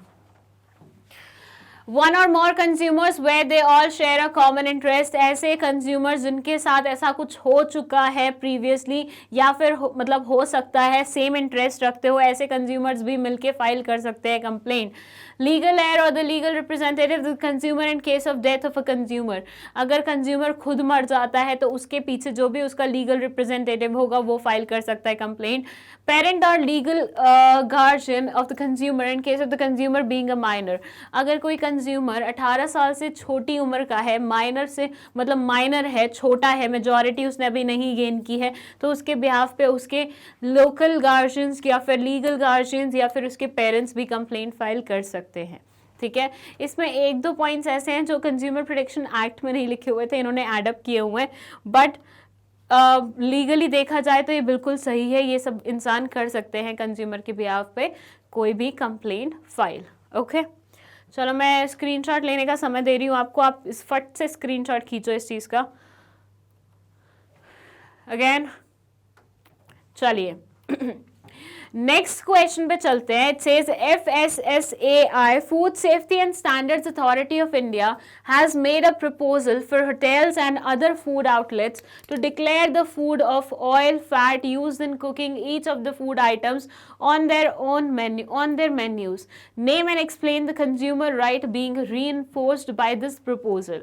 One or more consumers where they all share a common interest, ऐसे कंज्यूमर्स जिनके साथ ऐसा कुछ हो चुका है प्रीवियसली या फिर हो सकता है सेम इंटरेस्ट रखते हो, ऐसे कंज्यूमर्स भी मिलके फाइल कर सकते हैं कंप्लेंट। लीगल एयर और the legal representative the consumer in case of death of a consumer, अगर कंज्यूमर खुद मर जाता है तो उसके पीछे जो भी उसका लीगल रिप्रेजेंटेटिव होगा वो फाइल कर सकता है कंप्लेंट। पेरेंट और legal guardian of the consumer in case of the consumer being a minor, अगर कोई कंज्यूमर 18 साल से छोटी उम्र का है, माइनर से मतलब माइनर है, छोटा है, मेजॉरिटी उसने अभी नहीं गेन की है, तो उसके बिहाफ पे उसके लोकल गार्जियंस या फिर लीगल गार्जियंस या फिर उसके पेरेंट्स भी कंप्लेंट फाइल कर सकते हैं। ठीक है, इसमें एक दो पॉइंट्स ऐसे हैं जो कंज्यूमर प्रोटेक्शन एक्ट में नहीं लिखे हुए थे, इन्होंने एडअप किए हुए हैं, बट लीगली देखा जाए तो ये बिल्कुल सही है, ये सब इंसान कर सकते हैं कंज्यूमर के बिहाफ पे कोई भी कंप्लेंट फाइल। ओके, चलो मैं स्क्रीनशॉट लेने का समय दे रही हूँ आपको, आप इस फट से स्क्रीनशॉट खींचो इस चीज़ का। अगेन चलिए नेक्स्ट क्वेश्चन पे चलते हैं। It says FSSAI food safety and standards authority of India has made a proposal for hotels and other food outlets to declare the food of oil fat used in cooking each of the food items on their menus. Name and explain the consumer right being reinforced by this proposal.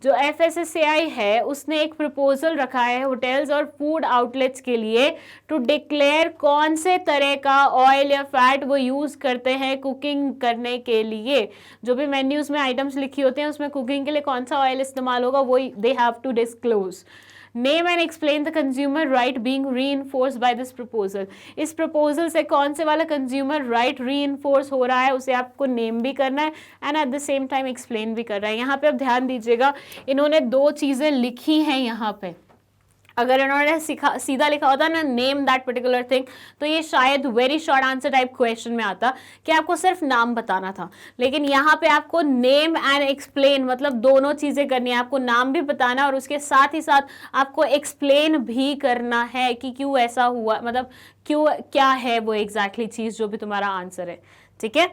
जो FSSAI है उसने एक प्रपोजल रखा है होटल्स और फूड आउटलेट्स के लिए टू डिक्लेयर कौन से तरह का ऑयल या फैट वो यूज करते हैं कुकिंग करने के लिए। जो भी मेन्यूज में आइटम्स लिखी होते हैं उसमें कुकिंग के लिए कौन सा ऑयल इस्तेमाल होगा वो they have to disclose. Name and explain the consumer right being reinforced by this proposal. इस प्रपोजल से कौन से वाला कंज्यूमर राइट रीइंफोर्स हो रहा है उसे आपको नेम भी करना है and eight the same time explain भी करना है। यहाँ पे आप ध्यान दीजिएगा, इन्होंने दो चीजें लिखी हैं यहाँ पे। अगर इन्होंने सीधा लिखा होता ना नेम दैट पर्टिकुलर थिंग तो ये शायद very short answer type question में आता कि आपको सिर्फ नाम बताना था, लेकिन यहाँ पे आपको नेम एंड एक्सप्लेन मतलब दोनों चीजें करनी है। आपको नाम भी बताना और उसके साथ ही साथ आपको एक्सप्लेन भी करना है कि क्यों ऐसा हुआ, मतलब क्यों क्या है वो एग्जैक्टली चीज जो भी तुम्हारा आंसर है। ठीक है,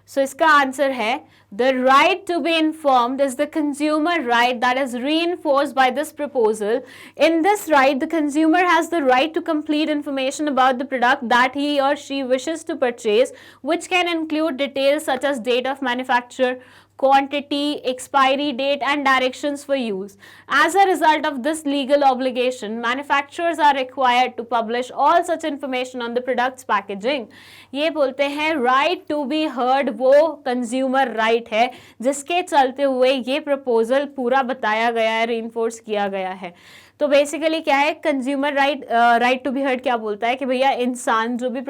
सो इसका आंसर है the right to be informed is the consumer right that is reinforced by this proposal. In this right, the consumer has the right to complete information about the product that he or she wishes to purchase, which can include details such as date of manufacture, quantity, expiry date and directions for use. As a result of this legal obligation, manufacturers are required to publish all such information on the product's packaging. ये बोलते हैं right to be heard वो consumer right है जिसके चलते हुए ये proposal पूरा बताया गया है, reinforce किया गया है। तो बेसिकली क्या है, consumer right to be heard क्या बोलता है कि भैया इंसान जो भी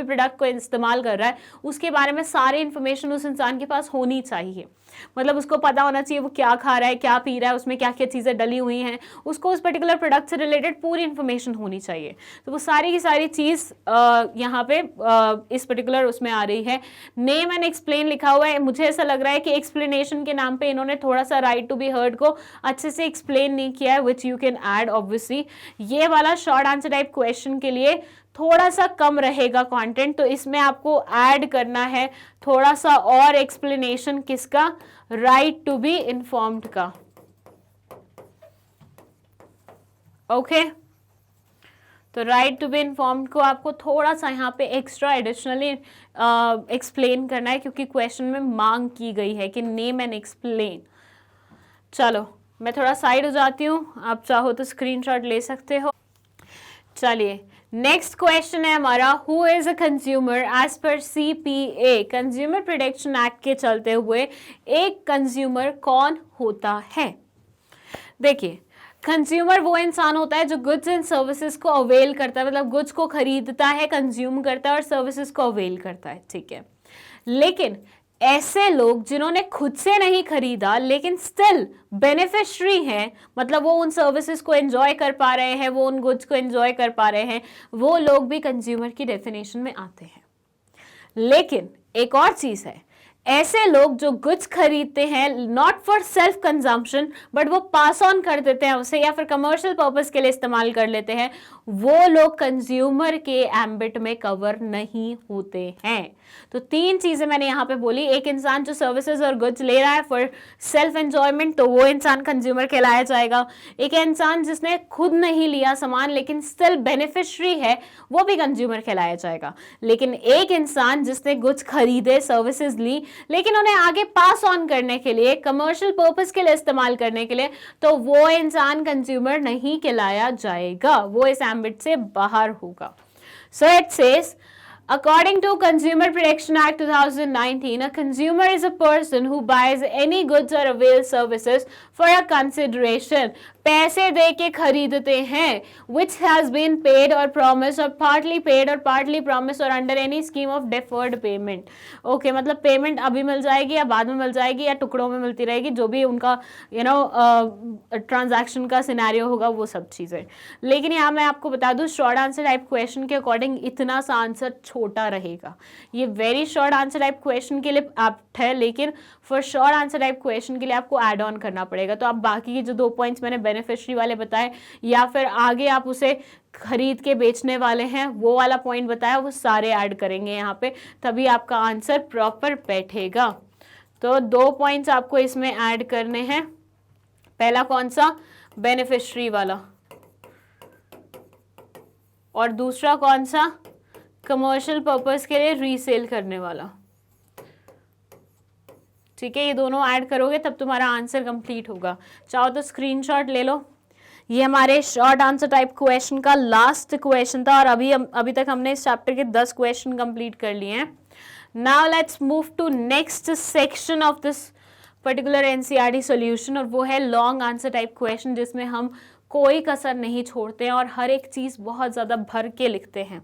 प्रोडक्ट को इस्तेमाल कर रहा है उसके बारे में सारी इंफॉर्मेशन उस इंसान के पास होनी चाहिए। मतलब उसको पता होना चाहिए वो क्या खा रहा है, क्या पी रहा है, उसमें क्या क्या चीज़ें डली हुई हैं, उसको उस पर्टिकुलर प्रोडक्ट से रिलेटेड पूरी इंफॉर्मेशन होनी चाहिए। तो वो सारी की सारी चीज़ यहाँ पे इस पर्टिकुलर उसमें आ रही है। नेम एंड एक्सप्लेन लिखा हुआ है, मुझे ऐसा लग रहा है कि एक्सप्लेनेशन के नाम पे इन्होंने थोड़ा सा राइट टू बी हर्ड को अच्छे से एक्सप्लेन नहीं किया है, which you can add obviously. ये वाला शॉर्ट आंसर टाइप क्वेश्चन के लिए थोड़ा सा कम रहेगा कंटेंट, तो इसमें आपको ऐड करना है थोड़ा सा और एक्सप्लेनेशन किसका, राइट टू बी इन्फॉर्म्ड का। ओके, तो राइट टू बी इन्फॉर्म्ड को आपको थोड़ा सा यहाँ पे एक्स्ट्रा एडिशनली एक्सप्लेन करना है क्योंकि क्वेश्चन में मांग की गई है कि नेम एंड एक्सप्लेन। चलो मैं थोड़ा साइड हो जाती हूँ, आप चाहो तो स्क्रीनशॉट ले सकते हो। चलिए नेक्स्ट क्वेश्चन है हमारा, who is a consumer as per CPA, consumer protection act के चलते हुए एक कंज्यूमर कौन होता है। देखिए कंज्यूमर वो इंसान होता है जो गुड्स एंड सर्विसेज को अवेल करता है, मतलब गुड्स को खरीदता है, कंज्यूम करता है और सर्विसेज को अवेल करता है, ठीक है। लेकिन ऐसे लोग जिन्होंने खुद से नहीं खरीदा लेकिन स्टिल बेनिफिशियरी हैं, मतलब वो उन सर्विसेज को एंजॉय कर पा रहे हैं, वो उन गुड्स को एंजॉय कर पा रहे हैं, वो लोग भी कंज्यूमर की डेफिनेशन में आते हैं। लेकिन एक और चीज है, ऐसे लोग जो गुड्स खरीदते हैं not for self consumption but वो पास ऑन कर देते हैं उसे या फिर कमर्शियल पर्पस के लिए इस्तेमाल कर लेते हैं, वो लोग कंज्यूमर के एम्बिट में कवर नहीं होते हैं। तो 3 चीजें मैंने यहां पे बोली। एक इंसान जो सर्विसेज और गुड्स ले रहा है फॉर सेल्फ एंजॉयमेंट, तो वो इंसान कंज्यूमर कहलाया जाएगा। एक इंसान जिसने खुद नहीं लिया सामान लेकिन स्टिल बेनिफिशियरी है, वो भी कंज्यूमर कहलाया जाएगा। लेकिन एक इंसान जिसने गुड्स खरीदे, सर्विसेज ली, लेकिन उन्हें आगे पास ऑन करने के लिए, कमर्शियल पर्पस के लिए इस्तेमाल करने के लिए, तो वो इंसान कंज्यूमर नहीं कहलाया जाएगा, वो इस एम्बिट से बाहर होगा। So it says, according to Consumer Protection Act 2019, a consumer is a person who buys any goods or avails services for a consideration, पैसे दे के खरीदते हैं, which has been paid or promised or partly paid or partly promised or under any scheme of deferred payment. Okay, मतलब पेमेंट अभी मिल जाएगी या बाद में मिल जाएगी या टुकड़ों में मिलती रहेगी, जो भी उनका ट्रांजैक्शन का सिनेरियो होगा, वो सब चीज़ें। लेकिन यहाँ मैं आपको बता दूँ, शॉर्ट आंसर टाइप क्वेश्चन के अकॉर्डिंग इतना सा आंसर छोटा रहेगा। ये very short answer type question के लिए एप्ट है, लेकिन for short answer type question के लिए आपको ऐड ऑन करना पड़ेगा। तो आप बाकी के जो 2 पॉइंट्स मैंने बेनिफिशियरी वाले बताए या फिर आगे आप उसे खरीद के बेचने वाले हैं वो वाला पॉइंट बताया, वो सारे ऐड करेंगे यहाँ पे, तभी आपका आंसर प्रॉपर बैठेगा। तो 2 पॉइंट्स आपको इसमें ऐड करने हैं। पहला कौन सा? बेनिफिशियरी वाला, और दूसरा कौन सा? कमर्शियल पर्पस के लिए रीसेल करने वाला। ठीक है, ये दोनों ऐड करोगे तब तुम्हारा आंसर कंप्लीट होगा। चाहो तो स्क्रीनशॉट ले लो। ये हमारे शॉर्ट आंसर टाइप क्वेश्चन का लास्ट क्वेश्चन था और अभी तक हमने इस चैप्टर के 10 क्वेश्चन कंप्लीट कर लिए हैं। Now let's move to next section of this particular NCERT solution, और वो है लॉन्ग आंसर टाइप क्वेश्चन, जिसमें हम कोई कसर नहीं छोड़ते हैं और हर एक चीज बहुत ज्यादा भर के लिखते हैं।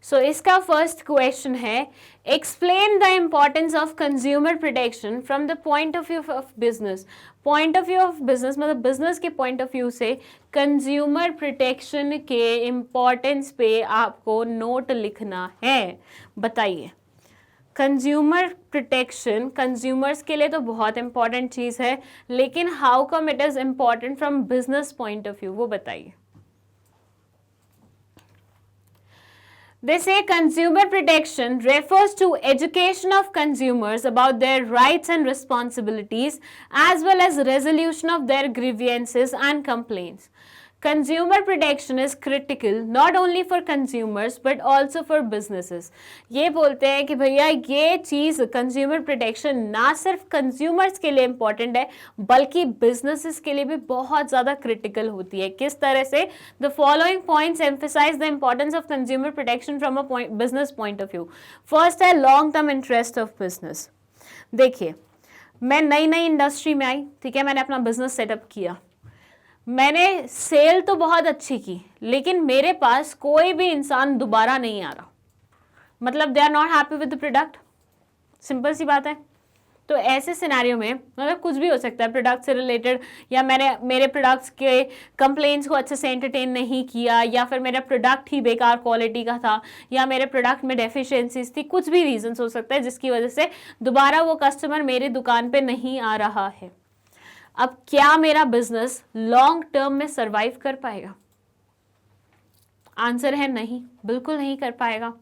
सो इसका फर्स्ट क्वेश्चन है, explain the importance of consumer protection from the point of view of business. Point of view of business मतलब बिजनेस के पॉइंट ऑफ व्यू से कंज्यूमर प्रोटेक्शन के इम्पॉर्टेंस पे आपको नोट लिखना है। बताइए, कंज्यूमर प्रोटेक्शन कंज्यूमर्स के लिए तो बहुत इंपॉर्टेंट चीज है, लेकिन how come it is important from business point of view, वो बताइए। They say consumer protection refers to education of consumers about their rights and responsibilities as well as resolution of their grievances and complaints. Consumer protection is critical not only for consumers but also for businesses. ये बोलते हैं कि भैया ये चीज़ कंज्यूमर प्रोटेक्शन ना सिर्फ कंज्यूमर्स के लिए इम्पॉर्टेंट है बल्कि बिजनेसेस के लिए भी बहुत ज़्यादा क्रिटिकल होती है। किस तरह से? The following points emphasize the importance of consumer protection from a business point of view. First है long term interest of business. देखिए, मैं नई इंडस्ट्री में आई, ठीक है, मैंने अपना बिजनेस सेटअप किया, मैंने सेल तो बहुत अच्छी की, लेकिन मेरे पास कोई भी इंसान दोबारा नहीं आ रहा, मतलब they are not happy with the product. Simple सी बात है। तो ऐसे सिनेरियो में मतलब कुछ भी हो सकता है प्रोडक्ट से रिलेटेड, या मैंने मेरे प्रोडक्ट्स के कंप्लेंट्स को अच्छे से एंटरटेन नहीं किया, या फिर मेरा प्रोडक्ट ही बेकार क्वालिटी का था, या मेरे प्रोडक्ट में डेफिशिएंसीज थी, कुछ भी रीजंस हो सकता है जिसकी वजह से दोबारा वो कस्टमर मेरी दुकान पे नहीं आ रहा है। अब क्या मेरा बिजनेस लॉन्ग टर्म में सरवाइव कर पाएगा? आंसर है नहीं, बिल्कुल नहीं कर पाएगा।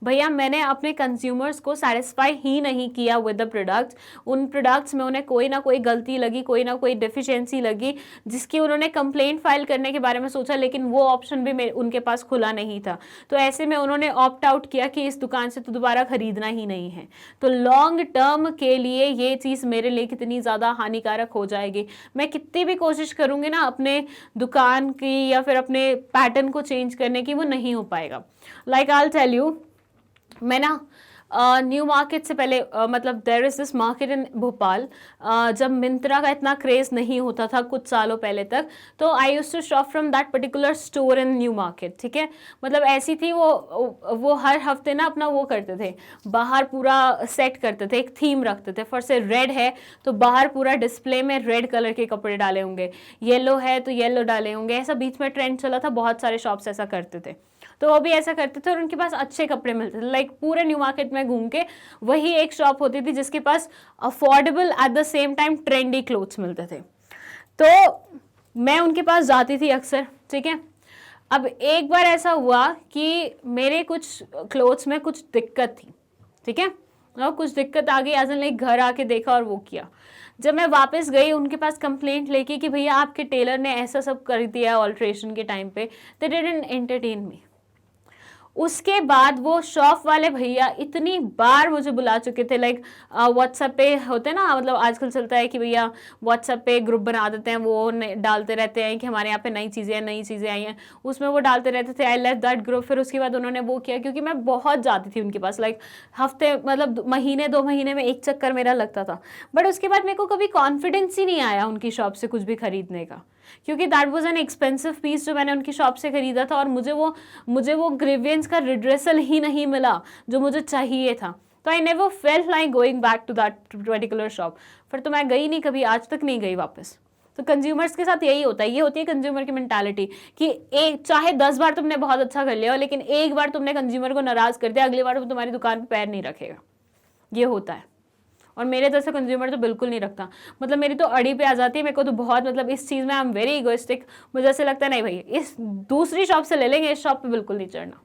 भैया मैंने अपने कंज्यूमर्स को सेटिस्फाई ही नहीं किया विद द प्रोडक्ट्स, उन प्रोडक्ट्स में उन्हें कोई ना कोई गलती लगी, कोई ना कोई डेफिशिएंसी लगी, जिसकी उन्होंने कंप्लेंट फाइल करने के बारे में सोचा, लेकिन वो ऑप्शन भी उनके पास खुला नहीं था। तो ऐसे में उन्होंने ऑप्ट आउट किया कि इस दुकान से तो दोबारा खरीदना ही नहीं है। तो लॉन्ग टर्म के लिए ये चीज़ मेरे लिए कितनी ज़्यादा हानिकारक हो जाएगी। मैं कितनी भी कोशिश करूँगी ना अपने दुकान की या फिर अपने पैटर्न को चेंज करने की, वो नहीं हो पाएगा। Like I will tell you, मैं ना न्यू मार्केट से पहले मतलब there is this market in Bhopal, जब मिंत्रा का इतना क्रेज नहीं होता था कुछ सालों पहले तक, तो I used to shop from that particular store in New Market, ठीक है। मतलब ऐसी थी वो हर हफ्ते ना अपना वो करते थे, बाहर पूरा सेट करते थे, एक थीम रखते थे। फॉर से रेड है तो बाहर पूरा डिस्प्ले में रेड कलर के कपड़े डाले होंगे, येलो है तो येलो डाले होंगे, ऐसा बीच में ट्रेंड चला था, बहुत सारे शॉप्स ऐसा करते थे। तो वो भी ऐसा करते थे और उनके पास अच्छे कपड़े मिलते थे। लाइक पूरे न्यू मार्केट में घूम के वही एक शॉप होती थी जिसके पास affordable at the same time trendy clothes मिलते थे। तो मैं उनके पास जाती थी अक्सर, ठीक है। अब एक बार ऐसा हुआ कि मेरे कुछ क्लोथ्स में कुछ दिक्कत थी, ठीक है, और कुछ दिक्कत आ गई, एज एन लाइक घर आके देखा और वो किया। जब मैं वापस गई उनके पास कंप्लेंट लेके कि भैया आपके टेलर ने ऐसा सब कर दिया ऑल्ट्रेशन के टाइम पे, दे डिडंट एंटरटेन मी। उसके बाद वो शॉप वाले भैया इतनी बार मुझे बुला चुके थे, लाइक व्हाट्सएप पे होते ना, मतलब आजकल चलता है कि भैया व्हाट्सएप पे ग्रुप बना देते हैं, वो डालते रहते हैं कि हमारे यहाँ पे नई चीज़ें आई हैं, उसमें वो डालते रहते थे। I left that group. फिर उसके बाद उन्होंने वो किया, क्योंकि मैं बहुत जाती थी उनके पास, लाइक हफ्ते मतलब महीने 2 महीने में एक चक्कर मेरा लगता था। बट उसके बाद मेरे को कभी कॉन्फिडेंस ही नहीं आया उनकी शॉप से कुछ भी खरीदने का, क्योंकि that was an expensive piece जो मैंने उनकी शॉप से खरीदा था, और मुझे वो ग्रीवियंस का रिड्रेसल ही नहीं मिला जो मुझे चाहिए था। तो I never felt like going back to that particular shop. फिर तो मैं गई नहीं कभी, आज तक नहीं गई वापस। तो कंज्यूमर्स के साथ यही होता है, ये होती है कंज्यूमर की मेंटालिटी कि एक चाहे 10 बार तुमने बहुत अच्छा कर लिया हो, लेकिन एक बार तुमने कंज्यूमर को नाराज कर दिया, अगली बार वो तुम्हारी दुकान पर पैर नहीं रखेगा। ये होता है, और मेरे जैसे कंज्यूमर तो बिल्कुल नहीं रखता। मतलब मेरी तो अड़ी पे आ जाती है, मेरे को तो बहुत, मतलब इस चीज़ में आई एम वेरी इगोइस्टिक। मुझे ऐसे लगता है नहीं भाई इस दूसरी शॉप से ले लेंगे, इस शॉप पे बिल्कुल नहीं चढ़ना।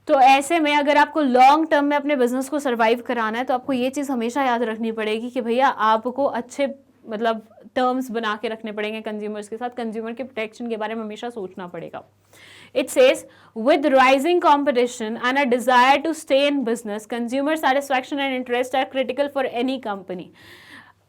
तो ऐसे में अगर आपको लॉन्ग टर्म में अपने बिजनेस को सर्वाइव कराना है तो आपको ये चीज़ हमेशा याद रखनी पड़ेगी कि भैया आपको अच्छे मतलब टर्म्स बना के रखने पड़ेंगे कंज्यूमर्स के साथ। कंज्यूमर के प्रोटेक्शन के बारे में हमेशा सोचना पड़ेगा। It says, with rising competition and a desire to stay in business, consumer satisfaction and interest are critical for any company.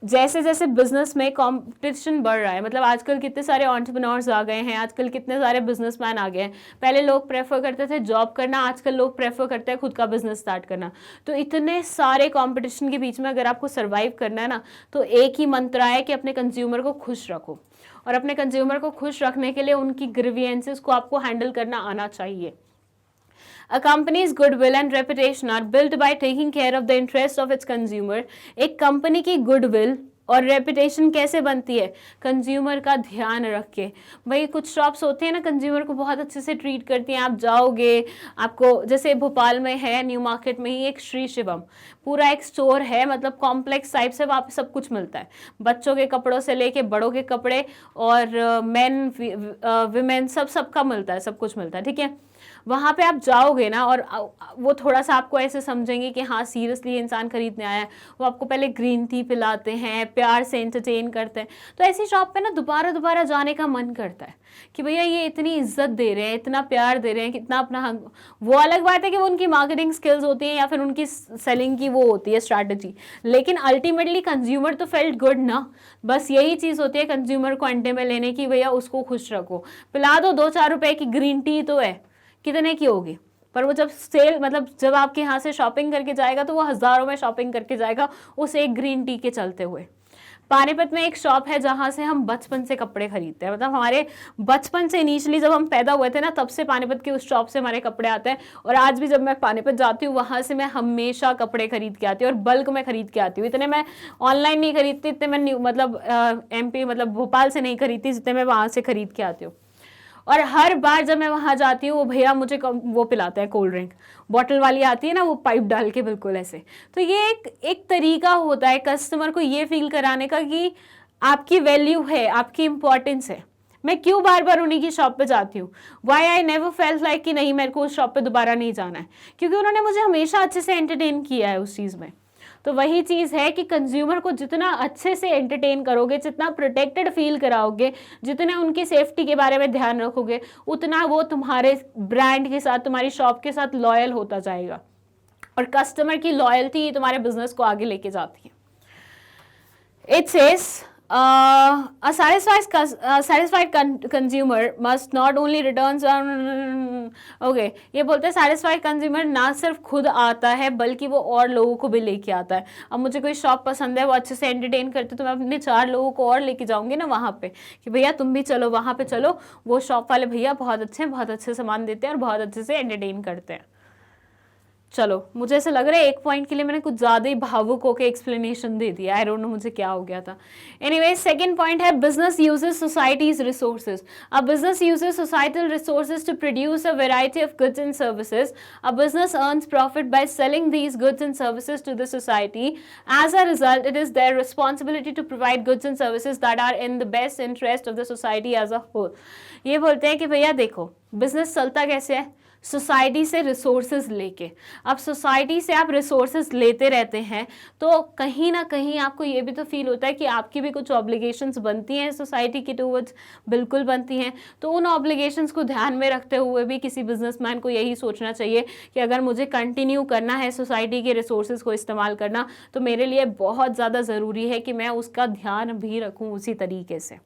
जैसे जैसे बिजनेस में कंपटीशन बढ़ रहा है, मतलब आजकल कितने सारे एंटरप्रेन्योर्स आ गए हैं, आजकल कितने सारे बिजनेसमैन आ गए हैं। पहले लोग प्रेफर करते थे जॉब करना, आजकल लोग प्रेफर करते हैं खुद का बिजनेस स्टार्ट करना। तो इतने सारे कंपटीशन के बीच में अगर आपको सर्वाइव करना है ना, तो एक ही मंत्र है कि अपने कंज्यूमर को खुश रखो। और अपने कंज्यूमर को खुश रखने के लिए उनकी ग्रीवियंसेस को आपको हैंडल करना आना चाहिए। A company's goodwill and reputation are built by taking care of the interests of its consumer. एक कंपनी की गुडविल और रेपुटेशन कैसे बनती है? कंज्यूमर का ध्यान रख के। भाई कुछ शॉप्स होते हैं ना कंज्यूमर को बहुत अच्छे से ट्रीट करती हैं। आप जाओगे, आपको जैसे भोपाल में है न्यू मार्केट में ही एक श्री शिवम, पूरा एक स्टोर है, मतलब कॉम्प्लेक्स टाइप से, वहाँ पे सब कुछ मिलता है, बच्चों के कपड़ों से लेके बड़ों के कपड़े और मेन विमेन सबका मिलता है, सब कुछ मिलता है, ठीक है। वहाँ पे आप जाओगे ना और वो थोड़ा सा आपको ऐसे समझेंगे कि हाँ सीरियसली इंसान खरीदने आया है। वो आपको पहले ग्रीन टी पिलाते हैं, प्यार से एंटरटेन करते हैं। तो ऐसी शॉप पे ना दोबारा जाने का मन करता है कि भैया ये इतनी इज्जत दे रहे हैं, इतना प्यार दे रहे हैं, कितना अपना वो अलग बात है कि वो उनकी मार्केटिंग स्किल्स होती हैं या फिर उनकी सेलिंग की वो होती है स्ट्रैटेजी, लेकिन अल्टीमेटली कंज्यूमर तो फेल्ट गुड ना। बस यही चीज़ होती है कंज्यूमर को अंडे में लेने की, भैया उसको खुश रखो, पिला दो 2-4 रुपए की ग्रीन टी तो है, कितने की होगी, पर वो जब सेल मतलब जब आपके यहाँ से शॉपिंग करके जाएगा तो वो हज़ारों में शॉपिंग करके जाएगा उस एक ग्रीन टी के चलते हुए। पानीपत में एक शॉप है जहाँ से हम बचपन से कपड़े खरीदते हैं, मतलब हमारे बचपन से इनिशियली जब हम पैदा हुए थे ना तब से पानीपत की उस शॉप से हमारे कपड़े आते हैं। और आज भी जब मैं पानीपत जाती हूँ वहाँ से मैं हमेशा कपड़े खरीद के आती हूँ और बल्क में खरीद के आती हूँ। इतने मैं ऑनलाइन नहीं खरीदती, इतने मैं मतलब MP मतलब भोपाल से नहीं खरीदती जितने मैं वहाँ से खरीद के आती हूँ। और हर बार जब मैं वहाँ जाती हूँ वो भैया मुझे वो पिलाते हैं, कोल्ड ड्रिंक बॉटल वाली आती है ना, वो पाइप डाल के बिल्कुल ऐसे। तो ये एक तरीका होता है कस्टमर को ये फील कराने का कि आपकी वैल्यू है, आपकी इंपॉर्टेंस है। मैं क्यों बार बार उन्हीं की शॉप पे जाती हूँ? Why I never felt like कि नहीं मेरे को उस शॉप पे दोबारा नहीं जाना है, क्योंकि उन्होंने मुझे हमेशा अच्छे से एंटरटेन किया है उस चीज़ में। तो वही चीज़ है कि कंज्यूमर को जितना अच्छे से एंटरटेन करोगे, जितना प्रोटेक्टेड फील कराओगे, जितना उनकी सेफ्टी के बारे में ध्यान रखोगे, उतना वो तुम्हारे ब्रांड के साथ, तुम्हारी शॉप के साथ लॉयल होता जाएगा। और कस्टमर की लॉयल्टी तुम्हारे बिजनेस को आगे लेके जाती है। It says A satisfied consumer must not only returns okay ये बोलते हैं satisfied consumer ना सिर्फ खुद आता है बल्कि वो और लोगों को भी लेके आता है। अब मुझे कोई शॉप पसंद है, वो अच्छे से एंटरटेन करते, तो मैं अपने 4 लोगों को और लेके जाऊंगी ना वहाँ पे कि भैया तुम भी चलो वहाँ पे चलो, वो शॉप वाले भैया बहुत अच्छे हैं, बहुत अच्छे सामान देते हैं और बहुत अच्छे से एंटरटेन करते हैं। चलो मुझे ऐसा लग रहा है एक पॉइंट के लिए मैंने कुछ ज़्यादा ही भावुक होकर एक्सप्लेनेशन दे दिया। आई डोंट नो मुझे क्या हो गया था। एनीवे सेकंड पॉइंट है business uses societies resources. A business uses societal resources to produce a variety of goods and services. A business earns profit by selling these goods and services to the society. As a result it is their responsibility to provide goods and services that are in the best interest of the society as a whole. ये बोलते हैं कि भैया देखो बिजनेस चलता कैसे है, सोसाइटी से रिसोर्सेज लेके। अब सोसाइटी से आप रिसोर्सेज लेते रहते हैं तो कहीं ना कहीं आपको ये भी तो फील होता है कि आपकी भी कुछ ऑब्लिगेशंस बनती हैं सोसाइटी के टूवर्ड्स, बिल्कुल बनती हैं। तो उन ऑब्लिगेशंस को ध्यान में रखते हुए भी किसी बिजनेसमैन को यही सोचना चाहिए कि अगर मुझे कंटिन्यू करना है सोसाइटी के रिसोर्सेज को इस्तेमाल करना, तो मेरे लिए बहुत ज़्यादा ज़रूरी है कि मैं उसका ध्यान भी रखूँ उसी तरीके से।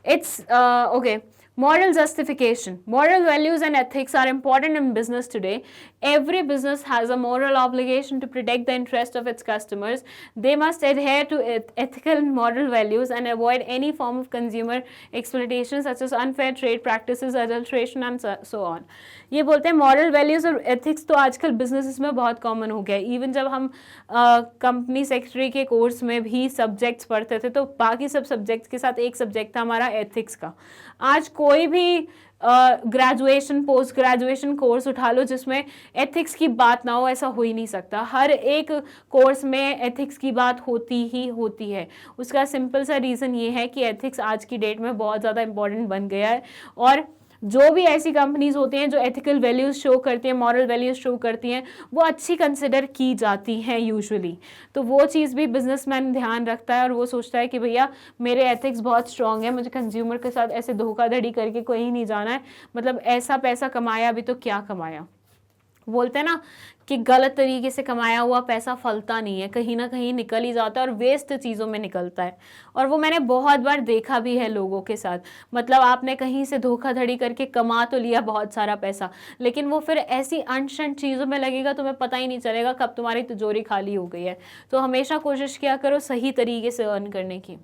It's okay. Moral justification. Moral values and ethics are important in business today. Every business has a moral obligation to protect the interest of its customers. They must adhere to ethical and moral values and avoid any form of consumer exploitation such as unfair trade practices, adulteration and so on. ये बोलते हैं मॉरल वैल्यूज़ और एथिक्स तो आजकल बिजनेसेस में बहुत कॉमन हो गया है। इवन जब हम कंपनी सेक्रेटरी के कोर्स में भी सब्जेक्ट्स पढ़ते थे तो बाकी सब सब्जेक्ट्स के साथ एक सब्जेक्ट था हमारा एथिक्स का। आज कोई भी ग्रेजुएशन पोस्ट ग्रेजुएशन कोर्स उठा लो जिसमें एथिक्स की बात ना हो, ऐसा हो ही नहीं सकता। हर एक कोर्स में एथिक्स की बात होती ही होती है। उसका सिंपल सा रीज़न ये है कि एथिक्स आज की डेट में बहुत ज़्यादा इंपॉर्टेंट बन गया है और जो भी ऐसी कंपनीज होती हैं जो एथिकल वैल्यूज़ शो करती हैं, मॉरल वैल्यूज़ शो करती हैं, वो अच्छी कंसिडर की जाती हैं यूजुअली। तो वो चीज़ भी बिजनेसमैन ध्यान रखता है और वो सोचता है कि भैया मेरे एथिक्स बहुत स्ट्रांग है, मुझे कंज्यूमर के साथ ऐसे धोखाधड़ी करके कोई नहीं जाना है। मतलब ऐसा पैसा कमाया भी तो क्या कमाया, बोलते हैं ना कि गलत तरीके से कमाया हुआ पैसा फलता नहीं है, कहीं ना कहीं निकल ही जाता है और वेस्ट चीज़ों में निकलता है। और वो मैंने बहुत बार देखा भी है लोगों के साथ। मतलब आपने कहीं से धोखाधड़ी करके कमा तो लिया बहुत सारा पैसा, लेकिन वो फिर ऐसी अनशन चीज़ों में लगेगा तुम्हें पता ही नहीं चलेगा कब तुम्हारी तिजोरी खाली हो गई है। तो हमेशा कोशिश किया करो सही तरीके से अर्न करने की।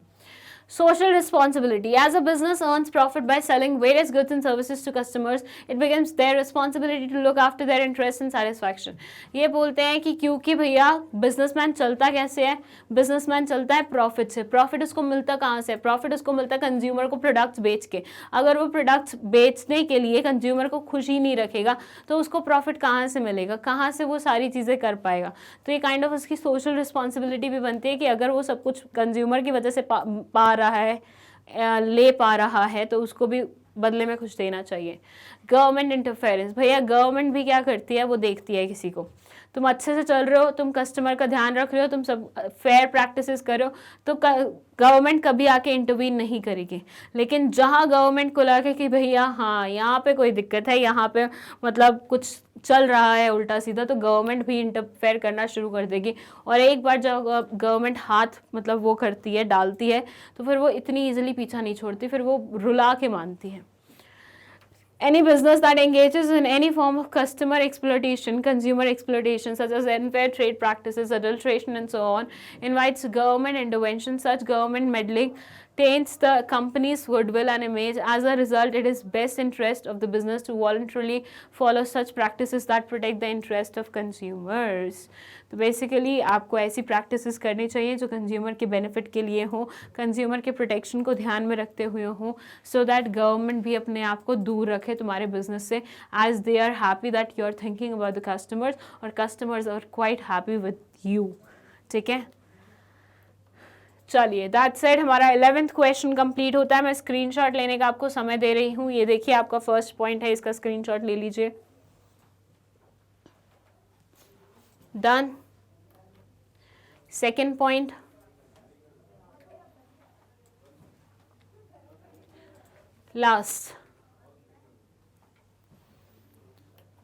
Social responsibility. As a business earns profit by selling various goods and services to customers, it becomes their responsibility to look after their interests and satisfaction. ये बोलते हैं कि क्योंकि भैया बिजनेसमैन चलता कैसे है, बिजनेसमैन चलता है प्रॉफिट से। प्रॉफिट उसको मिलता कहाँ से? प्रॉफिट उसको मिलता है कंज्यूमर को प्रोडक्ट्स बेच के। अगर वो प्रोडक्ट्स बेचने के लिए कंज्यूमर को खुशी नहीं रखेगा तो उसको प्रॉफिट कहाँ से मिलेगा, कहाँ से वो सारी चीज़ें कर पाएगा। तो ये काइंड ऑफ उसकी सोशल रिस्पॉन्सिबिलिटी भी बनती है कि अगर वो सब कुछ कंज्यूमर की वजह से पा रहा है, ले पा रहा है, तो उसको भी बदले में कुछ देना चाहिए। Government interference. भैया गवर्नमेंट भी क्या करती है, वो देखती है किसी को तुम अच्छे से चल रहे हो, तुम कस्टमर का ध्यान रख रहे हो, तुम सब फेयर प्रैक्टिसेस कर रहे हो, तो गवर्नमेंट कभी आके इंटरवीन नहीं करेगी। लेकिन जहाँ गवर्नमेंट को लगे कि भैया हाँ यहाँ पे कोई दिक्कत है, यहाँ पे मतलब कुछ चल रहा है उल्टा सीधा, तो गवर्नमेंट भी इंटरफेयर करना शुरू कर देगी। और एक बार जब गवर्नमेंट हाथ मतलब वो करती है, डालती है, तो फिर वो इतनी ईजिली पीछा नहीं छोड़ती, फिर वो रुला के मानती है। Any business that engages in any form of customer exploitation, consumer exploitation, such as unfair trade practices, adulteration, and so on, invites government intervention. Such government meddling taints the company's goodwill and image. As a result, it is best interest of the business to voluntarily follow such practices that protect the interest of consumers. तो बेसिकली आपको ऐसी प्रैक्टिसेस करनी चाहिए जो कंज्यूमर के बेनिफिट के लिए हो, कंज्यूमर के प्रोटेक्शन को ध्यान में रखते हुए हो, सो दैट गवर्नमेंट भी अपने आप को दूर रखे तुम्हारे बिजनेस से, as they are happy that you are thinking about the customers और customers are quite happy with you. ठीक है, चलिए दैट सेड हमारा 11th क्वेश्चन कंप्लीट होता है। मैं स्क्रीनशॉट लेने का आपको समय दे रही हूँ। ये देखिए आपका फर्स्ट पॉइंट है, इसका स्क्रीनशॉट ले लीजिए। Done. Second point, last.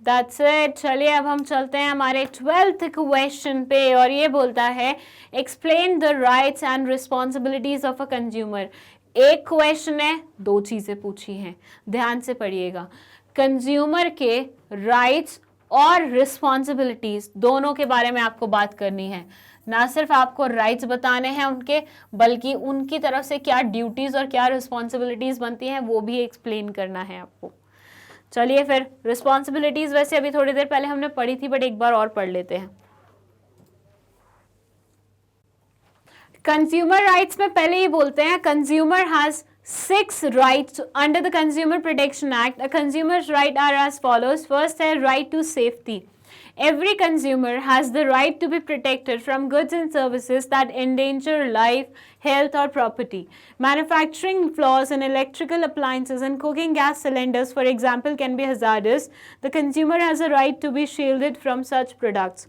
That's it. चलिए अब हम चलते हैं हमारे 12th क्वेश्चन पे, और ये बोलता है explain the rights and responsibilities of a consumer. एक क्वेश्चन है, दो चीजें पूछी हैं, ध्यान से पढ़िएगा। कंज्यूमर के राइट्स और रिस्पॉन्सिबिलिटीज दोनों के बारे में आपको बात करनी है। ना सिर्फ आपको राइट्स बताने हैं उनके, बल्कि उनकी तरफ से क्या ड्यूटीज और क्या रिस्पॉन्सिबिलिटीज बनती हैं वो भी एक्सप्लेन करना है आपको। चलिए फिर रिस्पॉन्सिबिलिटीज वैसे अभी थोड़ी देर पहले हमने पढ़ी थी, बट एक बार और पढ़ लेते हैं। कंज्यूमर राइट्स में पहले ही बोलते हैं consumer has 6 rights under the Consumer Protection Act. A consumer's rights are as follows. First है right to safety. Every consumer has the right to be protected from goods and services that endanger life, health or property. Manufacturing flaws in electrical appliances and cooking gas cylinders, for example, can be hazardous. The consumer has a right to be shielded from such products.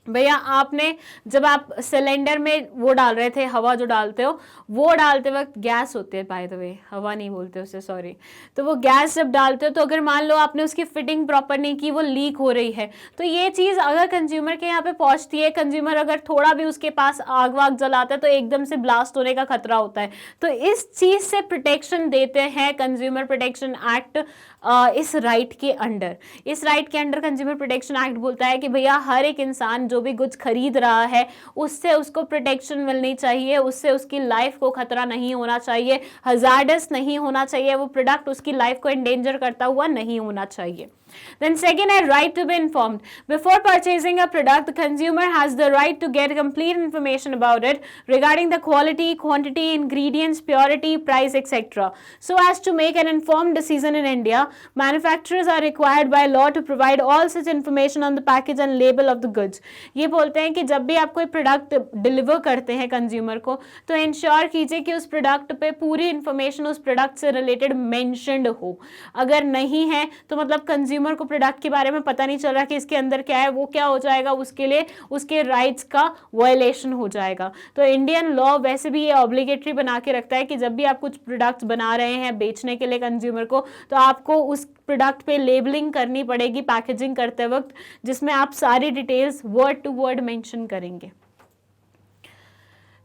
भैया आपने जब आप सिलेंडर में वो डाल रहे थे, हवा जो डालते हो, वो डालते वक्त गैस होते हैं, बाय द वे हवा नहीं बोलते उसे, सॉरी। तो वो गैस जब डालते हो तो अगर मान लो आपने उसकी फिटिंग प्रॉपर नहीं की, वो लीक हो रही है, तो ये चीज़ अगर कंज्यूमर के यहाँ पे पहुँचती है, कंज्यूमर अगर थोड़ा भी उसके पास आग वाग जलाता है तो एकदम से ब्लास्ट होने का खतरा होता है। तो इस चीज़ से प्रोटेक्शन देते हैं कंज्यूमर प्रोटेक्शन एक्ट। इस राइट के अंडर, इस राइट के अंडर कंज्यूमर प्रोटेक्शन एक्ट बोलता है कि भैया हर एक इंसान जो भी गुड्स खरीद रहा है उससे उसको प्रोटेक्शन मिलनी चाहिए, उससे उसकी लाइफ को खतरा नहीं होना चाहिए, हजार्डस नहीं होना चाहिए, वो प्रोडक्ट उसकी लाइफ को एंडेंजर करता हुआ नहीं होना चाहिए। Then second है right to be informed. Before purchasing a product, the consumer has the right to get complete information about it regarding the quality, quantity, ingredients, purity, price, etc. So as to make an informed decision in India, manufacturers are required by law to provide all such information on the package and label of the goods. ये बोलते हैं कि जब भी आप कोई प्रोडक्ट डिलीवर करते हैं कंज्यूमर को, तो इंश्योर कीजिए कि उस प्रोडक्ट पे पूरी इंफॉर्मेशन उस प्रोडक्ट से रिलेटेड मेंशन्ड हो। अगर नहीं है तो मतलब कंज्यूमर को प्रोडक्ट के बारे में पता नहीं चल रहा कि इसके अंदर क्या है, वो क्या हो जाएगा, उसके लिए उसके राइट्स का वायलेशन हो जाएगा। तो इंडियन लॉ वैसे भी ये ऑब्लिगेटरी बना के रखता है कि जब भी आप कुछ प्रोडक्ट्स बना रहे हैं बेचने के लिए कंज्यूमर को, तो आपको उस प्रोडक्ट पे लेबलिंग करनी पड़ेगी पैकेजिंग करते वक्त, जिसमें आप सारी details word to word mention करेंगे।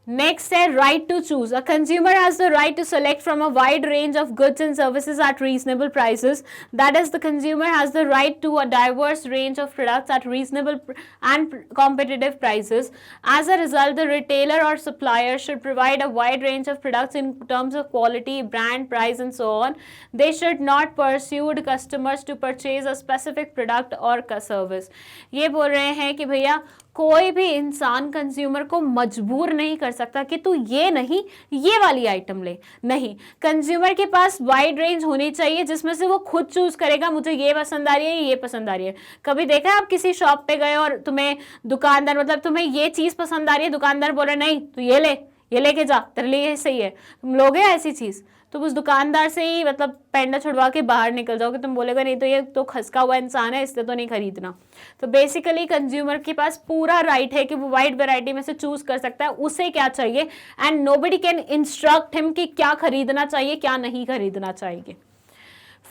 Next है right to choose. A consumer has the right to select from a wide range of goods and services at reasonable prices. That is, the consumer has the right to a diverse range of products at reasonable and competitive prices. As a result, the retailer or supplier should provide a wide range of products in terms of quality, brand, price and so on. They should not persuade customers to purchase a specific product or service. ये बोल रहे हैं कि भैया कोई भी इंसान कंज्यूमर को मजबूर नहीं कर सकता कि तू ये नहीं ये वाली आइटम ले, नहीं। कंज्यूमर के पास वाइड रेंज होनी चाहिए जिसमें से वो खुद चूज करेगा मुझे ये पसंद आ रही है, ये पसंद आ रही है। कभी देखा है आप किसी शॉप पे गए और तुम्हें दुकानदार मतलब तुम्हें ये चीज पसंद आ रही है, दुकानदार बोल रहे नहीं तू ये लेके जा, तेरे लिए ये सही है, तुम लोगे ऐसी चीज? तो उस दुकानदार से ही मतलब पेंडा छुड़वा के बाहर निकल जाओगे, तुम बोलेगा नहीं तो ये तो खसका हुआ इंसान है, इससे तो नहीं खरीदना। तो बेसिकली कंज्यूमर के पास पूरा राइट है कि वो वाइड वैरायटी में से चूज कर सकता है उसे क्या चाहिए, and nobody can instruct him कि क्या खरीदना चाहिए क्या नहीं खरीदना चाहिए।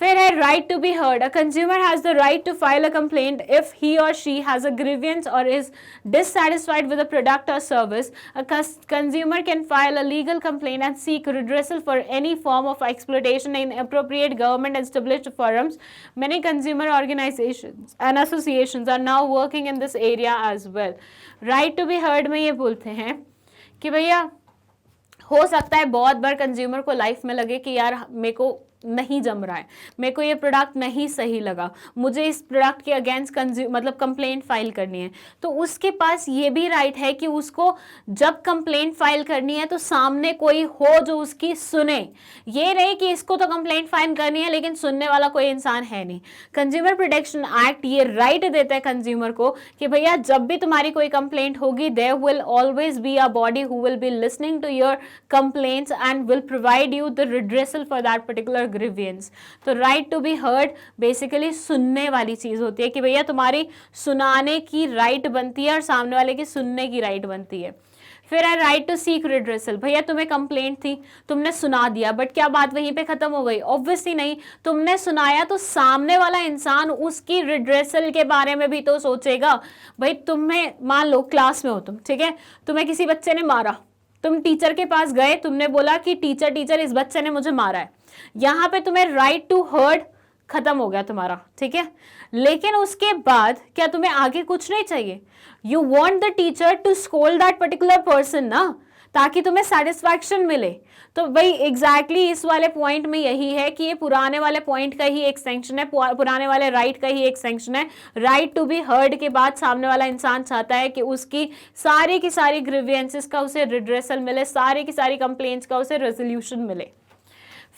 फिर है right to be heard. A consumer has the right to file a complaint if he or she has a grievance or is dissatisfied with a product or service. A consumer can file a legal complaint and seek redressal for any form of exploitation in appropriate government established forums. Many consumer organizations and associations are now working in this area as well. Right to be heard में ये बोलते हैं कि भैया हो सकता है बहुत बार कंज्यूमर को लाइफ में लगे कि यार मेरे को नहीं जम रहा है, मेरे को ये प्रोडक्ट नहीं सही लगा, मुझे इस प्रोडक्ट के अगेंस्ट मतलब कंप्लेंट फाइल करनी है। तो उसके पास ये भी राइट है कि उसको जब कंप्लेंट फाइल करनी है तो सामने कोई हो जो उसकी सुने, ये नहीं कि इसको तो कंप्लेंट फाइल करनी है लेकिन सुनने वाला कोई इंसान है नहीं। कंज्यूमर प्रोटेक्शन एक्ट ये राइट देता है कंज्यूमर को कि भैया जब भी तुम्हारी कोई कंप्लेंट होगी there will always be a body who will be listening to your complaints and will provide you the redressal for that particular grievance. तो right to be heard basically सुनने वाली चीज होती है कि भैया तुम्हारी सुनाने की राइट बनती है और सामने वाले की सुनने की राइट बनती है। फिर है राइट टू सीक रिड्रेसल, भैया तुम्हें कंप्लेंट थी, तुमने सुना दिया, बट क्या बात वहीं पे खत्म हो गई? ऑब्वियसली नहीं। तुमने सुनाया तो सामने वाला इंसान उसकी रिड्रेसल के बारे में भी तो सोचेगा। भाई तुम्हें, मान लो क्लास में हो तुम, ठीक है, तुम्हें किसी बच्चे ने मारा, तुम टीचर के पास गए, तुमने बोला कि टीचर इस बच्चे ने मुझे मारा है, यहां पे तुम्हें राइट टू हर्ट खत्म हो गया तुम्हारा, ठीक है। लेकिन उसके बाद क्या तुम्हें आगे कुछ नहीं चाहिए? You want the teacher to scold that particular person ना, ताकि तुम्हें सेटिस्फैक्शन मिले। तो भाई एग्जैक्टली इस वाले पॉइंट में यही है कि ये पुराने वाले पॉइंट का ही एक्सटेंशन है, पुराने वाले राइट का ही एक्सटेंशन है। राइट टू बी हर्ड के बाद सामने वाला इंसान चाहता है कि उसकी सारी की सारी ग्रीवियंसेस का उसे रिड्रेसल मिले, सारी की सारी कंप्लेंट्स का उसे रेजोल्यूशन मिले।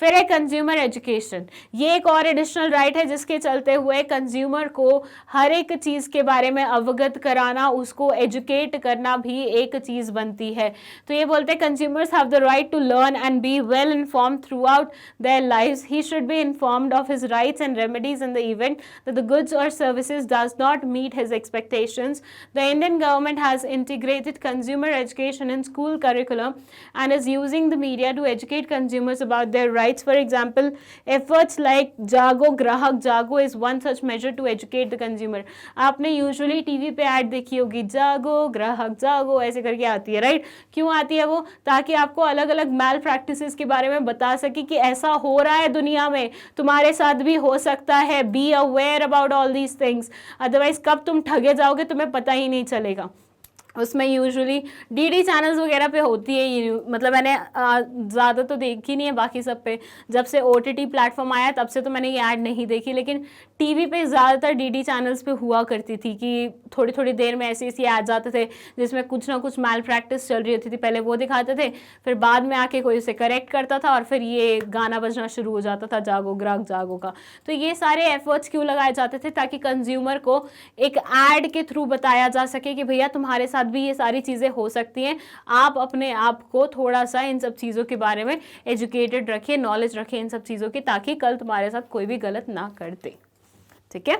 फिर है कंज्यूमर एजुकेशन, ये एक और एडिशनल राइट है जिसके चलते हुए कंज्यूमर को हर एक चीज़ के बारे में अवगत कराना, उसको एजुकेट करना भी एक चीज़ बनती है। तो ये बोलते हैं consumers have the right to learn and be well informed throughout their lives. He should be informed of his rights and remedies in the event that the goods or services does not meet his expectations. The Indian government has integrated consumer education in school curriculum and is using the media to educate consumers about their rights. For example, efforts like जागो ग्राहक जागो is one such measure to educate the consumer. आपने यूजुअली टीवी पे ऐड देखी होगी, जागो ग्राहक जागो ऐसे करके आती है, राइट? क्यों आती है वो? ताकि आपको अलग अलग मैल प्रैक्टिसेस के बारे में बता सके कि ऐसा हो रहा है दुनिया में, तुम्हारे साथ भी हो सकता है। Be aware about all these things, otherwise कब तुम ठगे जाओगे तुम्हें पता ही नहीं चलेगा। उसमें यूजुअली डीडी चैनल्स वगैरह पे होती है ये, मतलब मैंने ज़्यादा तो देखी नहीं है, बाकी सब पे जब से ओटीटी प्लेटफॉर्म आया तब से तो मैंने ये ऐड नहीं देखी, लेकिन टीवी पे ज़्यादातर डीडी चैनल्स पे हुआ करती थी कि थोड़ी थोड़ी देर में ऐसी ऐसी ऐड आते थे जिसमें कुछ ना कुछ मैल प्रैक्टिस चल रही होती थी। पहले वो दिखाते थे, फिर बाद में आके कोई उसे करेक्ट करता था और फिर ये गाना बजना शुरू हो जाता था जागो ग्राहक जागो का। तो ये सारे एफर्ट्स क्यों लगाए जाते थे? ताकि कंज्यूमर को एक ऐड के थ्रू बताया जा सके कि भैया तुम्हारे साथ भी ये सारी चीज़ें हो सकती हैं, आप अपने आप को थोड़ा सा इन सब चीज़ों के बारे में एजुकेटेड रखिए, नॉलेज रखिए इन सब चीज़ों की, ताकि कल तुम्हारे साथ कोई भी गलत ना कर दे। ठीक है,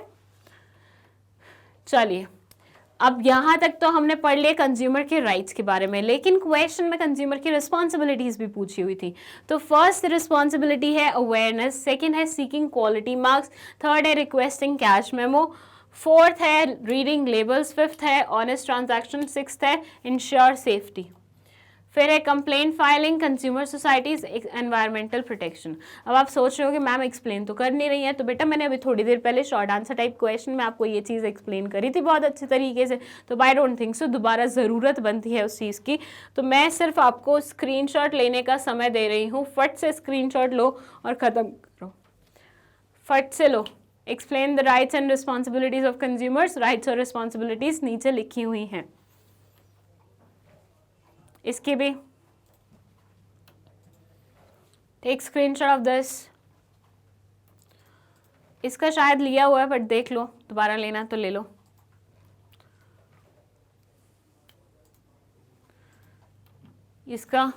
चलिए अब यहाँ तक तो हमने पढ़ लिया कंज्यूमर के राइट्स के बारे में, लेकिन क्वेश्चन में कंज्यूमर की रिस्पॉन्सिबिलिटीज भी पूछी हुई थी। तो फर्स्ट रिस्पॉन्सिबिलिटी है अवेयरनेस, सेकंड है सीकिंग क्वालिटी मार्क्स, थर्ड है रिक्वेस्टिंग कैश मेमो, फोर्थ है रीडिंग लेबल्स, फिफ्थ है ऑनेस्ट ट्रांजैक्शन, सिक्स्थ है इंश्योर सेफ्टी। फिर है complaint filing, consumer societies, environmental protection. अब आप सोच रहे हो कि मैम एक्सप्लेन तो कर नहीं रही है, तो बेटा मैंने अभी थोड़ी देर पहले शॉर्ट आंसर टाइप क्वेश्चन में आपको ये चीज़ एक्सप्लेन करी थी बहुत अच्छे तरीके से, तो आई डोंट थिंक सो दोबारा ज़रूरत बनती है उस चीज़ की। तो मैं सिर्फ आपको स्क्रीनशॉट लेने का समय दे रही हूँ, फट से स्क्रीनशॉट लो और ख़त्म करो, फट से लो। Explain the rights and responsibilities of consumers, rights और रिस्पॉन्सिबिलिटीज नीचे लिखी हुई हैं, इसकी भी टेक स्क्रीनशॉट ऑफ दिस। इसका शायद लिया हुआ है बट देख लो, दोबारा लेना तो ले लो। इसका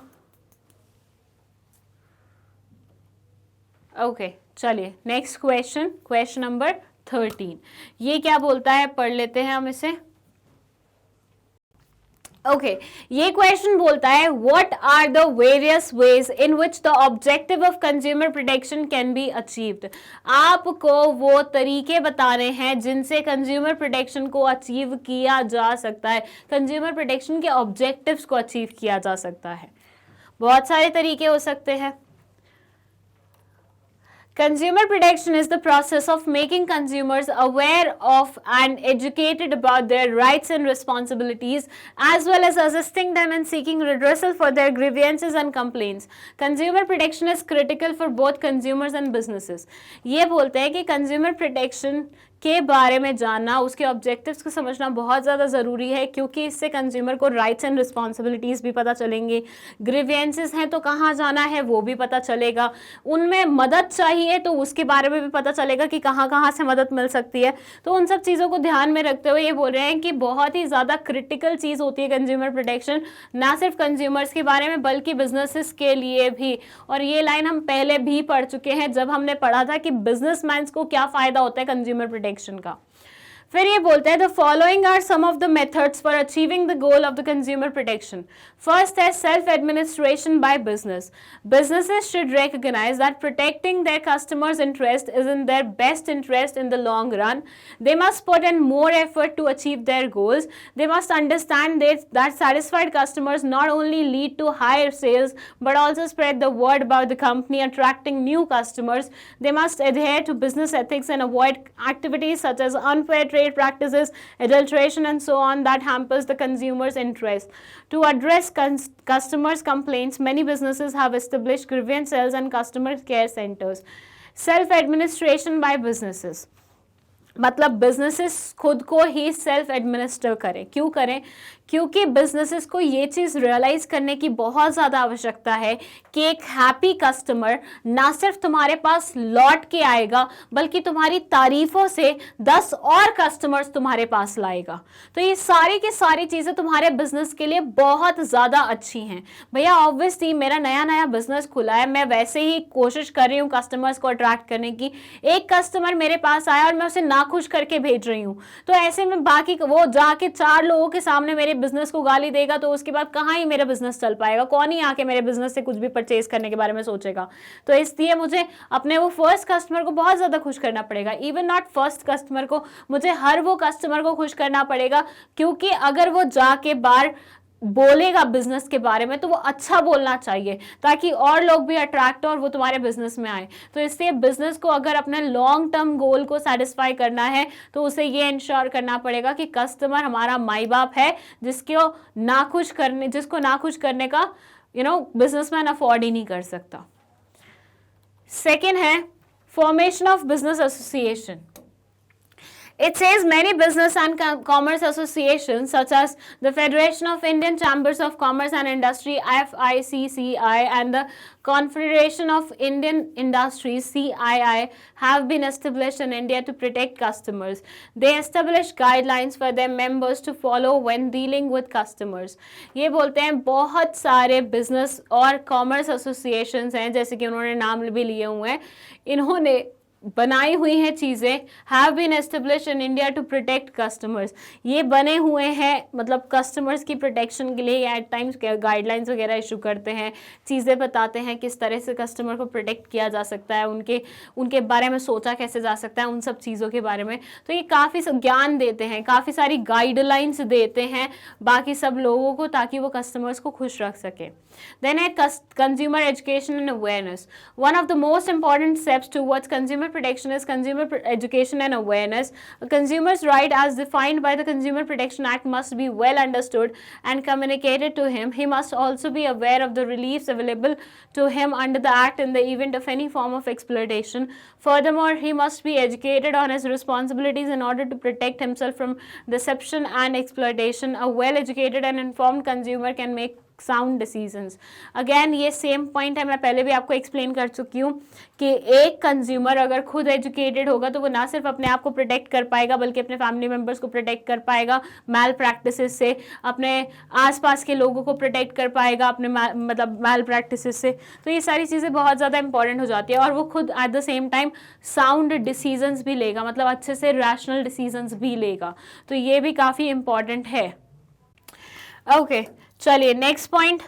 ओके, चलिए नेक्स्ट क्वेश्चन, क्वेश्चन नंबर 13। ये क्या बोलता है, पढ़ लेते हैं हम इसे। ओके, ये क्वेश्चन बोलता है what are the various ways in which the objective of consumer protection can be achieved. आपको वो तरीके बताने हैं जिनसे कंज्यूमर प्रोटेक्शन को अचीव किया जा सकता है, कंज्यूमर प्रोटेक्शन के ऑब्जेक्टिव्स को अचीव किया जा सकता है। बहुत सारे तरीके हो सकते हैं। Consumer protection is the process of making consumers aware of and educated about their rights and responsibilities, as well as assisting them in seeking redressal for their grievances and complaints. Consumer protection is critical for both consumers and businesses. ये बोलते हैं कि consumer protection के बारे में जानना, उसके ऑब्जेक्टिव्स को समझना बहुत ज़्यादा ज़रूरी है, क्योंकि इससे कंज्यूमर को राइट्स एंड रिस्पॉन्सिबिलिटीज़ भी पता चलेंगे, ग्रीवेंसेस हैं तो कहाँ जाना है वो भी पता चलेगा, उनमें मदद चाहिए तो उसके बारे में भी पता चलेगा कि कहाँ कहाँ से मदद मिल सकती है। तो उन सब चीज़ों को ध्यान में रखते हुए ये बोल रहे हैं कि बहुत ही ज़्यादा क्रिटिकल चीज़ होती है कंज्यूमर प्रोटेक्शन, ना सिर्फ कंज्यूमर्स के बारे में बल्कि बिजनेसेस के लिए भी। और ये लाइन हम पहले भी पढ़ चुके हैं जब हमने पढ़ा था कि बिजनेसमैन को क्या फ़ायदा होता है कंज्यूमर प्रोटेक्शन का। फिर ये बोलते हैं the following are some of the methods for achieving the goal of the consumer protection. First है self administration by business. Businesses should recognize that protecting their customers' interest is in their best interest in the long run. They must put in more effort to achieve their goals. They must understand that satisfied customers not only lead to higher sales but also spread the word about the company, attracting new customers. They must adhere to business ethics and avoid activities such as unfair trade practices, adulteration, and so on that hampers the consumer's interest. To address customers' complaints, many businesses have established grievance cells and customer care centers. Self-administration by businesses. मतलब बिजनेसेस खुद को ही सेल्फ एडमिनिस्टर करें. क्यों करें? क्योंकि बिजनेसेस को ये चीज़ रियलाइज करने की बहुत ज़्यादा आवश्यकता है कि एक हैप्पी कस्टमर ना सिर्फ तुम्हारे पास लौट के आएगा बल्कि तुम्हारी तारीफों से 10 और कस्टमर्स तुम्हारे पास लाएगा. तो ये सारी की सारी चीज़ें तुम्हारे बिजनेस के लिए बहुत ज़्यादा अच्छी हैं. भैया ऑब्वियसली मेरा नया नया बिजनेस खुला है, मैं वैसे ही कोशिश कर रही हूँ कस्टमर्स को अट्रैक्ट करने की. एक कस्टमर मेरे पास आया और मैं उसे नाखुश करके भेज रही हूँ, तो ऐसे में बाकी वो जाके 4 लोगों के सामने मेरे बिजनेस को गाली देगा, तो उसके बाद कहाँ ही मेरा बिजनेस चल पाएगा. कौन ही आके मेरे बिजनेस से कुछ भी परचेज करने के बारे में सोचेगा. तो इसलिए मुझे अपने वो फर्स्ट कस्टमर को बहुत ज़्यादा खुश करना पड़ेगा. इवन नॉट फर्स्ट कस्टमर को, मुझे हर वो कस्टमर को खुश करना पड़ेगा. क्योंकि अगर वो जाके बाहर बोलेगा बिजनेस के बारे में तो वो अच्छा बोलना चाहिए ताकि और लोग भी अट्रैक्ट हो और वो तुम्हारे बिजनेस में आए. तो इसलिए बिजनेस को अगर अपने लॉन्ग टर्म गोल को सेटिस्फाई करना है तो उसे ये इंश्योर करना पड़ेगा कि कस्टमर हमारा माई बाप है जिसको नाखुश करने का बिजनेसमैन अफोर्ड ही नहीं कर सकता. सेकेंड है formation of business association. It says many business and commerce associations such as the Federation of Indian Chambers of Commerce and Industry FICCI and the Confederation of Indian Industries CII have been established in India to protect customers. They establish guidelines for their members to follow when dealing with customers. ये बोलते हैं बहुत सारे business और commerce associations हैं, जैसे कि उन्होंने नाम भी लिए हुए हैं, इन्होंने बनाई हुई हैं चीज़ें, have been establish in India to protect customers. ये बने हुए हैं मतलब कस्टमर्स की प्रोटेक्शन के लिए. या एट टाइम्स गाइडलाइंस वगैरह इशू करते हैं, चीज़ें बताते हैं किस तरह से कस्टमर को प्रोटेक्ट किया जा सकता है, उनके बारे में सोचा कैसे जा सकता है, उन सब चीज़ों के बारे में. तो ये काफ़ी ज्ञान देते हैं, काफ़ी सारी गाइडलाइंस देते हैं बाकी सब लोगों को ताकि वो कस्टमर्स को खुश रख सके. Then है consumer education and awareness. One of the most important steps towards consumer protection is consumer education and awareness. A consumer's right as defined by the Consumer Protection Act must be well understood and communicated to him. He must also be aware of the reliefs available to him under the Act in the event of any form of exploitation. Furthermore, he must be educated on his responsibilities in order to protect himself from deception and exploitation. A well-educated and informed consumer can make sound decisions. Again ये सेम पॉइंट है, मैं पहले भी आपको एक्सप्लेन कर चुकी हूँ कि एक कंज्यूमर अगर खुद एजुकेटेड होगा तो वो ना सिर्फ अपने आप को प्रोटेक्ट कर पाएगा बल्कि अपने फैमिली मेम्बर्स को प्रोटेक्ट कर पाएगा मैल प्रैक्टिसेस से, अपने आसपास के लोगों को प्रोटेक्ट कर पाएगा अपने मतलब मैल प्रैक्टिसेस से. तो ये सारी चीज़ें बहुत ज़्यादा इंपॉर्टेंट हो जाती है और वो खुद eight the same time sound decisions भी लेगा, मतलब अच्छे से रैशनल डिसीजंस भी लेगा. तो ये भी काफ़ी इंपॉर्टेंट है. ओके चलिए next point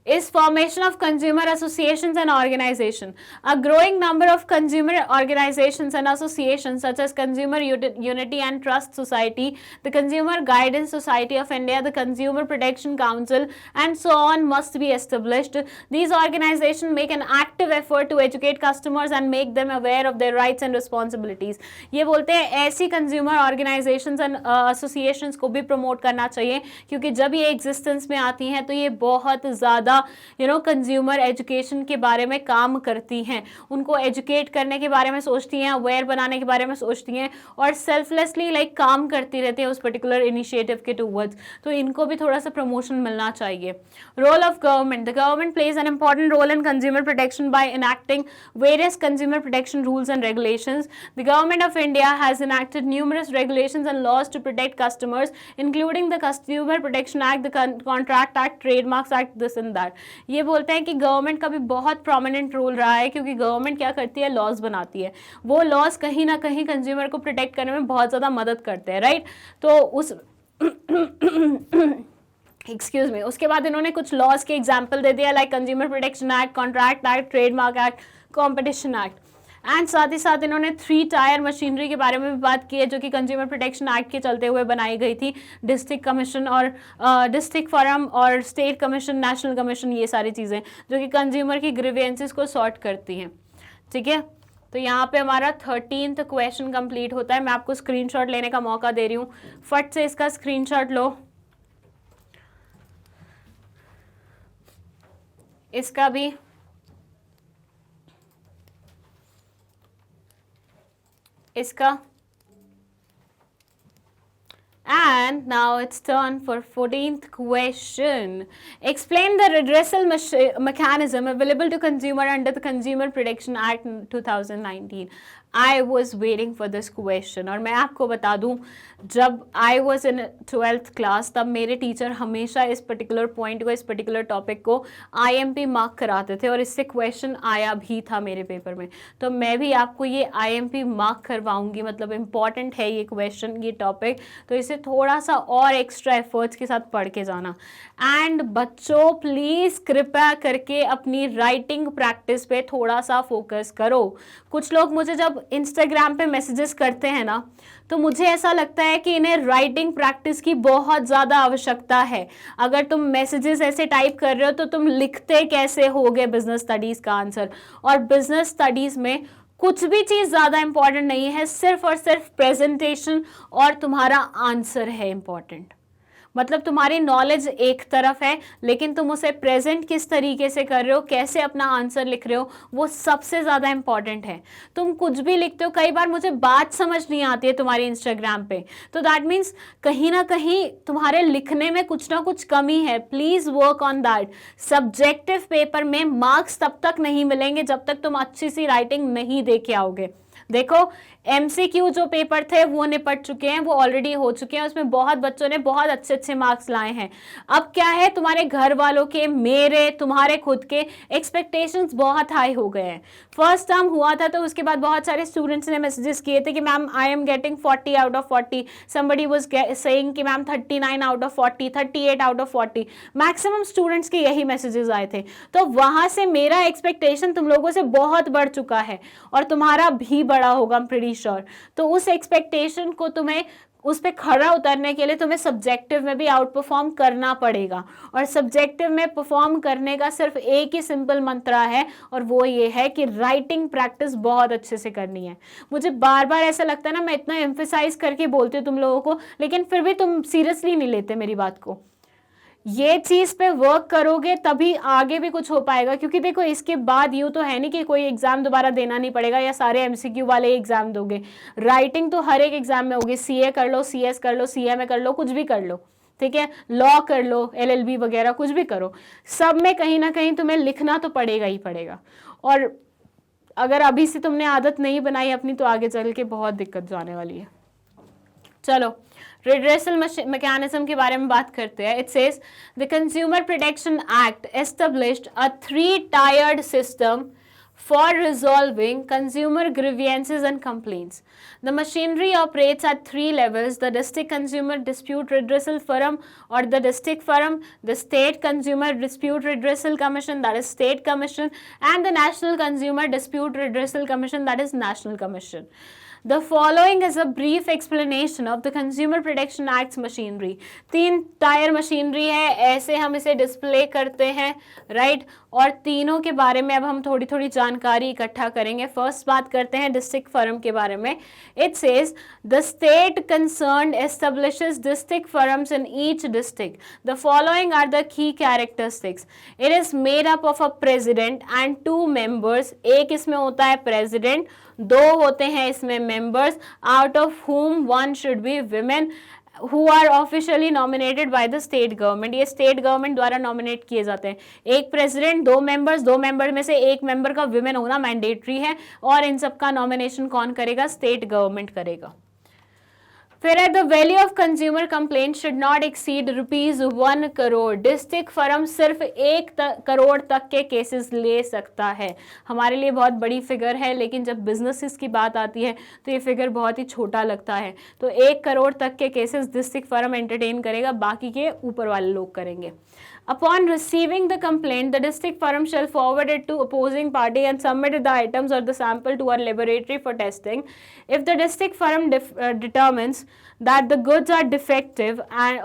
is formation of consumer associations and organization. A growing number of consumer organizations and associations such as Consumer Unity and Trust Society, the Consumer Guidance Society of India, the Consumer Protection Council and so on must be established. These organizations make an active effort to educate customers and make them aware of their rights and responsibilities. ये बोलते हैं ऐसी consumer organizations and associations को भी promote करना चाहिए क्योंकि जब ये existence में आती हैं तो ये बहुत ज़्यादा कंज्यूमर एजुकेशन के बारे में काम करती हैं, उनको एजुकेट करने के बारे में सोचती हैं, अवेयर बनाने के बारे में सोचती हैं और सेल्फलेसली काम करती रहती हैं उस पर्टिकुलर इनिशिएटिव के टूवर्ड्स. तो इनको भी थोड़ा सा प्रमोशन मिलना चाहिए. Role of government. The government plays an important role in consumer protection by enacting various consumer protection rules and regulations. The government of India has enacted numerous regulations and laws to protect customers including the consumer protection act, the contract act, trademarks act, this and that. ये बोलते हैं कि गवर्नमेंट का भी बहुत प्रोमिनेंट रोल रहा है, क्योंकि गवर्नमेंट क्या करती है, लॉज बनाती है। वो लॉज कहीं ना कहीं कंज्यूमर को प्रोटेक्ट करने में बहुत ज़्यादा मदद करते हैं, राइट। तो उस एक्सक्यूज मी, उसके बाद इन्होंने कुछ लॉज के एग्जाम्पल दे दिया, like consumer protection act, contract act, trademark act, competition act. And साथ ही साथ इन्होंने 3 टायर मशीनरी के बारे में भी बात की है, जो कि कंज्यूमर प्रोटेक्शन एक्ट के चलते हुए बनाई गई थी। डिस्ट्रिक्ट कमीशन और डिस्ट्रिक्ट फोरम और स्टेट कमीशन, नेशनल कमीशन, ये सारी चीज़ें जो कि कंज्यूमर की ग्रीवेंसेस को सॉर्ट करती हैं, ठीक है। तो यहाँ पे हमारा 13th क्वेश्चन कंप्लीट होता है। मैं आपको स्क्रीनशॉट लेने का मौका दे रही हूँ, फट से इसका स्क्रीनशॉट लो। इसका भी इसका And now it's turn for 14th question. Explain the redressal mechanism available to consumer under the Consumer Protection Act 2019. I was waiting for this question. और मैं आपको बता दूं, जब I was in 12th class तब मेरे टीचर हमेशा इस पर्टिकुलर पॉइंट को, इस पर्टिकुलर टॉपिक को IMP मार्क कराते थे और इससे क्वेश्चन आया भी था मेरे पेपर में। तो मैं भी आपको ये IMP मार्क करवाऊंगी, मतलब इम्पॉर्टेंट है ये क्वेश्चन, ये टॉपिक, तो इसे थोड़ा सा और एक्स्ट्रा एफर्ट्स के साथ पढ़ के जाना। एंड बच्चों प्लीज़ कृपया करके अपनी राइटिंग प्रैक्टिस पे थोड़ा सा फोकस करो। कुछ लोग मुझे जब इंस्टाग्राम पे मैसेजेस करते हैं ना, तो मुझे ऐसा लगता है कि इन्हें राइटिंग प्रैक्टिस की बहुत ज़्यादा आवश्यकता है। अगर तुम मैसेजेस ऐसे टाइप कर रहे हो तो तुम लिखते कैसे होगे बिजनेस स्टडीज़ का आंसर। और बिजनेस स्टडीज़ में कुछ भी चीज़ ज़्यादा इंपॉर्टेंट नहीं है, सिर्फ और सिर्फ प्रेजेंटेशन और तुम्हारा आंसर है इंपॉर्टेंट। मतलब तुम्हारी नॉलेज एक तरफ है, लेकिन तुम उसे प्रेजेंट किस तरीके से कर रहे हो, कैसे अपना आंसर लिख रहे हो, वो सबसे ज़्यादा इंपॉर्टेंट है। तुम कुछ भी लिखते हो, कई बार मुझे बात समझ नहीं आती है तुम्हारी इंस्टाग्राम पे, तो दैट मीन्स कहीं ना कहीं तुम्हारे लिखने में कुछ ना कुछ कमी है। Please work on that. Subjective paper में मार्क्स तब तक नहीं मिलेंगे जब तक तुम अच्छी सी राइटिंग नहीं दे के आओगे। देखो MCQ जो पेपर थे वो निपट चुके हैं, वो ऑलरेडी हो चुके हैं, उसमें बहुत बच्चों ने बहुत अच्छे अच्छे मार्क्स लाए हैं। अब क्या है, तुम्हारे घर वालों के, मेरे, तुम्हारे खुद के एक्सपेक्टेशंस बहुत हाई हो गए हैं। फर्स्ट टर्म हुआ था तो उसके बाद बहुत सारे स्टूडेंट्स ने मैसेजेस किए थे कि ma'am I am getting 40 out of 40, somebody was saying कि ma'am 39 out of 40, 38 out of 40, maximum students के यही मैसेजेस आए थे। तो वहां से मेरा एक्सपेक्टेशन तुम लोगों से बहुत बढ़ चुका है और तुम्हारा भी बड़ा होगा, आई एम प्रीटी श्योर। तो उस एक्सपेक्टेशन को तुम्हें, उस पे खरा उतरने के लिए तुम्हें सब्जेक्टिव में भी आउट परफॉर्म करना पड़ेगा। और सब्जेक्टिव में परफॉर्म करने का सिर्फ एक ही सिंपल मंत्र है, और वो ये है कि राइटिंग प्रैक्टिस बहुत अच्छे से करनी है। मुझे बार बार ऐसा लगता है ना, मैं इतना एम्फेसाइज करके बोलती हूँ तुम लोगों को, लेकिन फिर भी तुम सीरियसली नहीं लेते मेरी बात को। ये चीज़ पे वर्क करोगे तभी आगे भी कुछ हो पाएगा, क्योंकि देखो इसके बाद यूँ तो है नहीं कि कोई एग्जाम दोबारा देना नहीं पड़ेगा या सारे MCQ वाले एग्जाम दोगे। राइटिंग तो हर एक एग्जाम में होगी, CA कर लो, CS कर लो, CMA कर लो, कुछ भी कर लो, ठीक है, लॉ कर लो, LLB वगैरह कुछ भी करो, सब में कहीं ना कहीं तुम्हें लिखना तो पड़ेगा ही पड़ेगा। और अगर अभी से तुमने आदत नहीं बनाई अपनी, तो आगे चल के बहुत दिक्कत जाने वाली है। चलो रिड्रेसल मैकेनिज्म के बारे में बात करते हैं। It says the consumer protection act established a 3-tiered system for resolving consumer grievances and complaints. The machinery operates at 3 levels: the District Consumer Dispute Redressal Forum or the District Forum, the State Consumer Dispute Redressal Commission, that is State Commission, and the National Consumer Dispute Redressal Commission, that is National Commission. The following is a brief explanation of the Consumer Protection Act's machinery. 3 tier machinery है, ऐसे हम इसे डिस्प्ले करते हैं, राइट। और तीनों के बारे में अब हम थोड़ी थोड़ी जानकारी इकट्ठा करेंगे। फर्स्ट बात करते हैं डिस्ट्रिक्ट फोरम के बारे में। It says the state concerned establishes district forums in each district. The following are the key characteristics. It is made up of a president and 2 members. एक इसमें होता है प्रेसिडेंट, 2 होते हैं इसमें members, out of whom 1 should be women who are officially nominated by the state government. ये स्टेट गवर्नमेंट द्वारा नॉमिनेट किए जाते हैं। एक प्रेसिडेंट, 2 मेंबर्स, 2 मेंबर में से एक मेंबर का विमेन होना मैंडेटरी है, और इन सब का नॉमिनेशन कौन करेगा? स्टेट गवर्नमेंट करेगा। फिर है the value of consumer complaint should not exceed ₹1 crore. District firm सिर्फ 1 करोड़ तक के केसेस ले सकता है। हमारे लिए बहुत बड़ी फिगर है, लेकिन जब बिजनेसेस की बात आती है तो ये फिगर बहुत ही छोटा लगता है। तो 1 करोड़ तक के केसेस डिस्ट्रिक्ट फर्म एंटरटेन करेगा, बाकी के ऊपर वाले लोग करेंगे। Upon receiving the complaint, the district firm shall forward it to opposing party and submit the items or the sample to our laboratory for testing. If the district firm determines that the goods are defective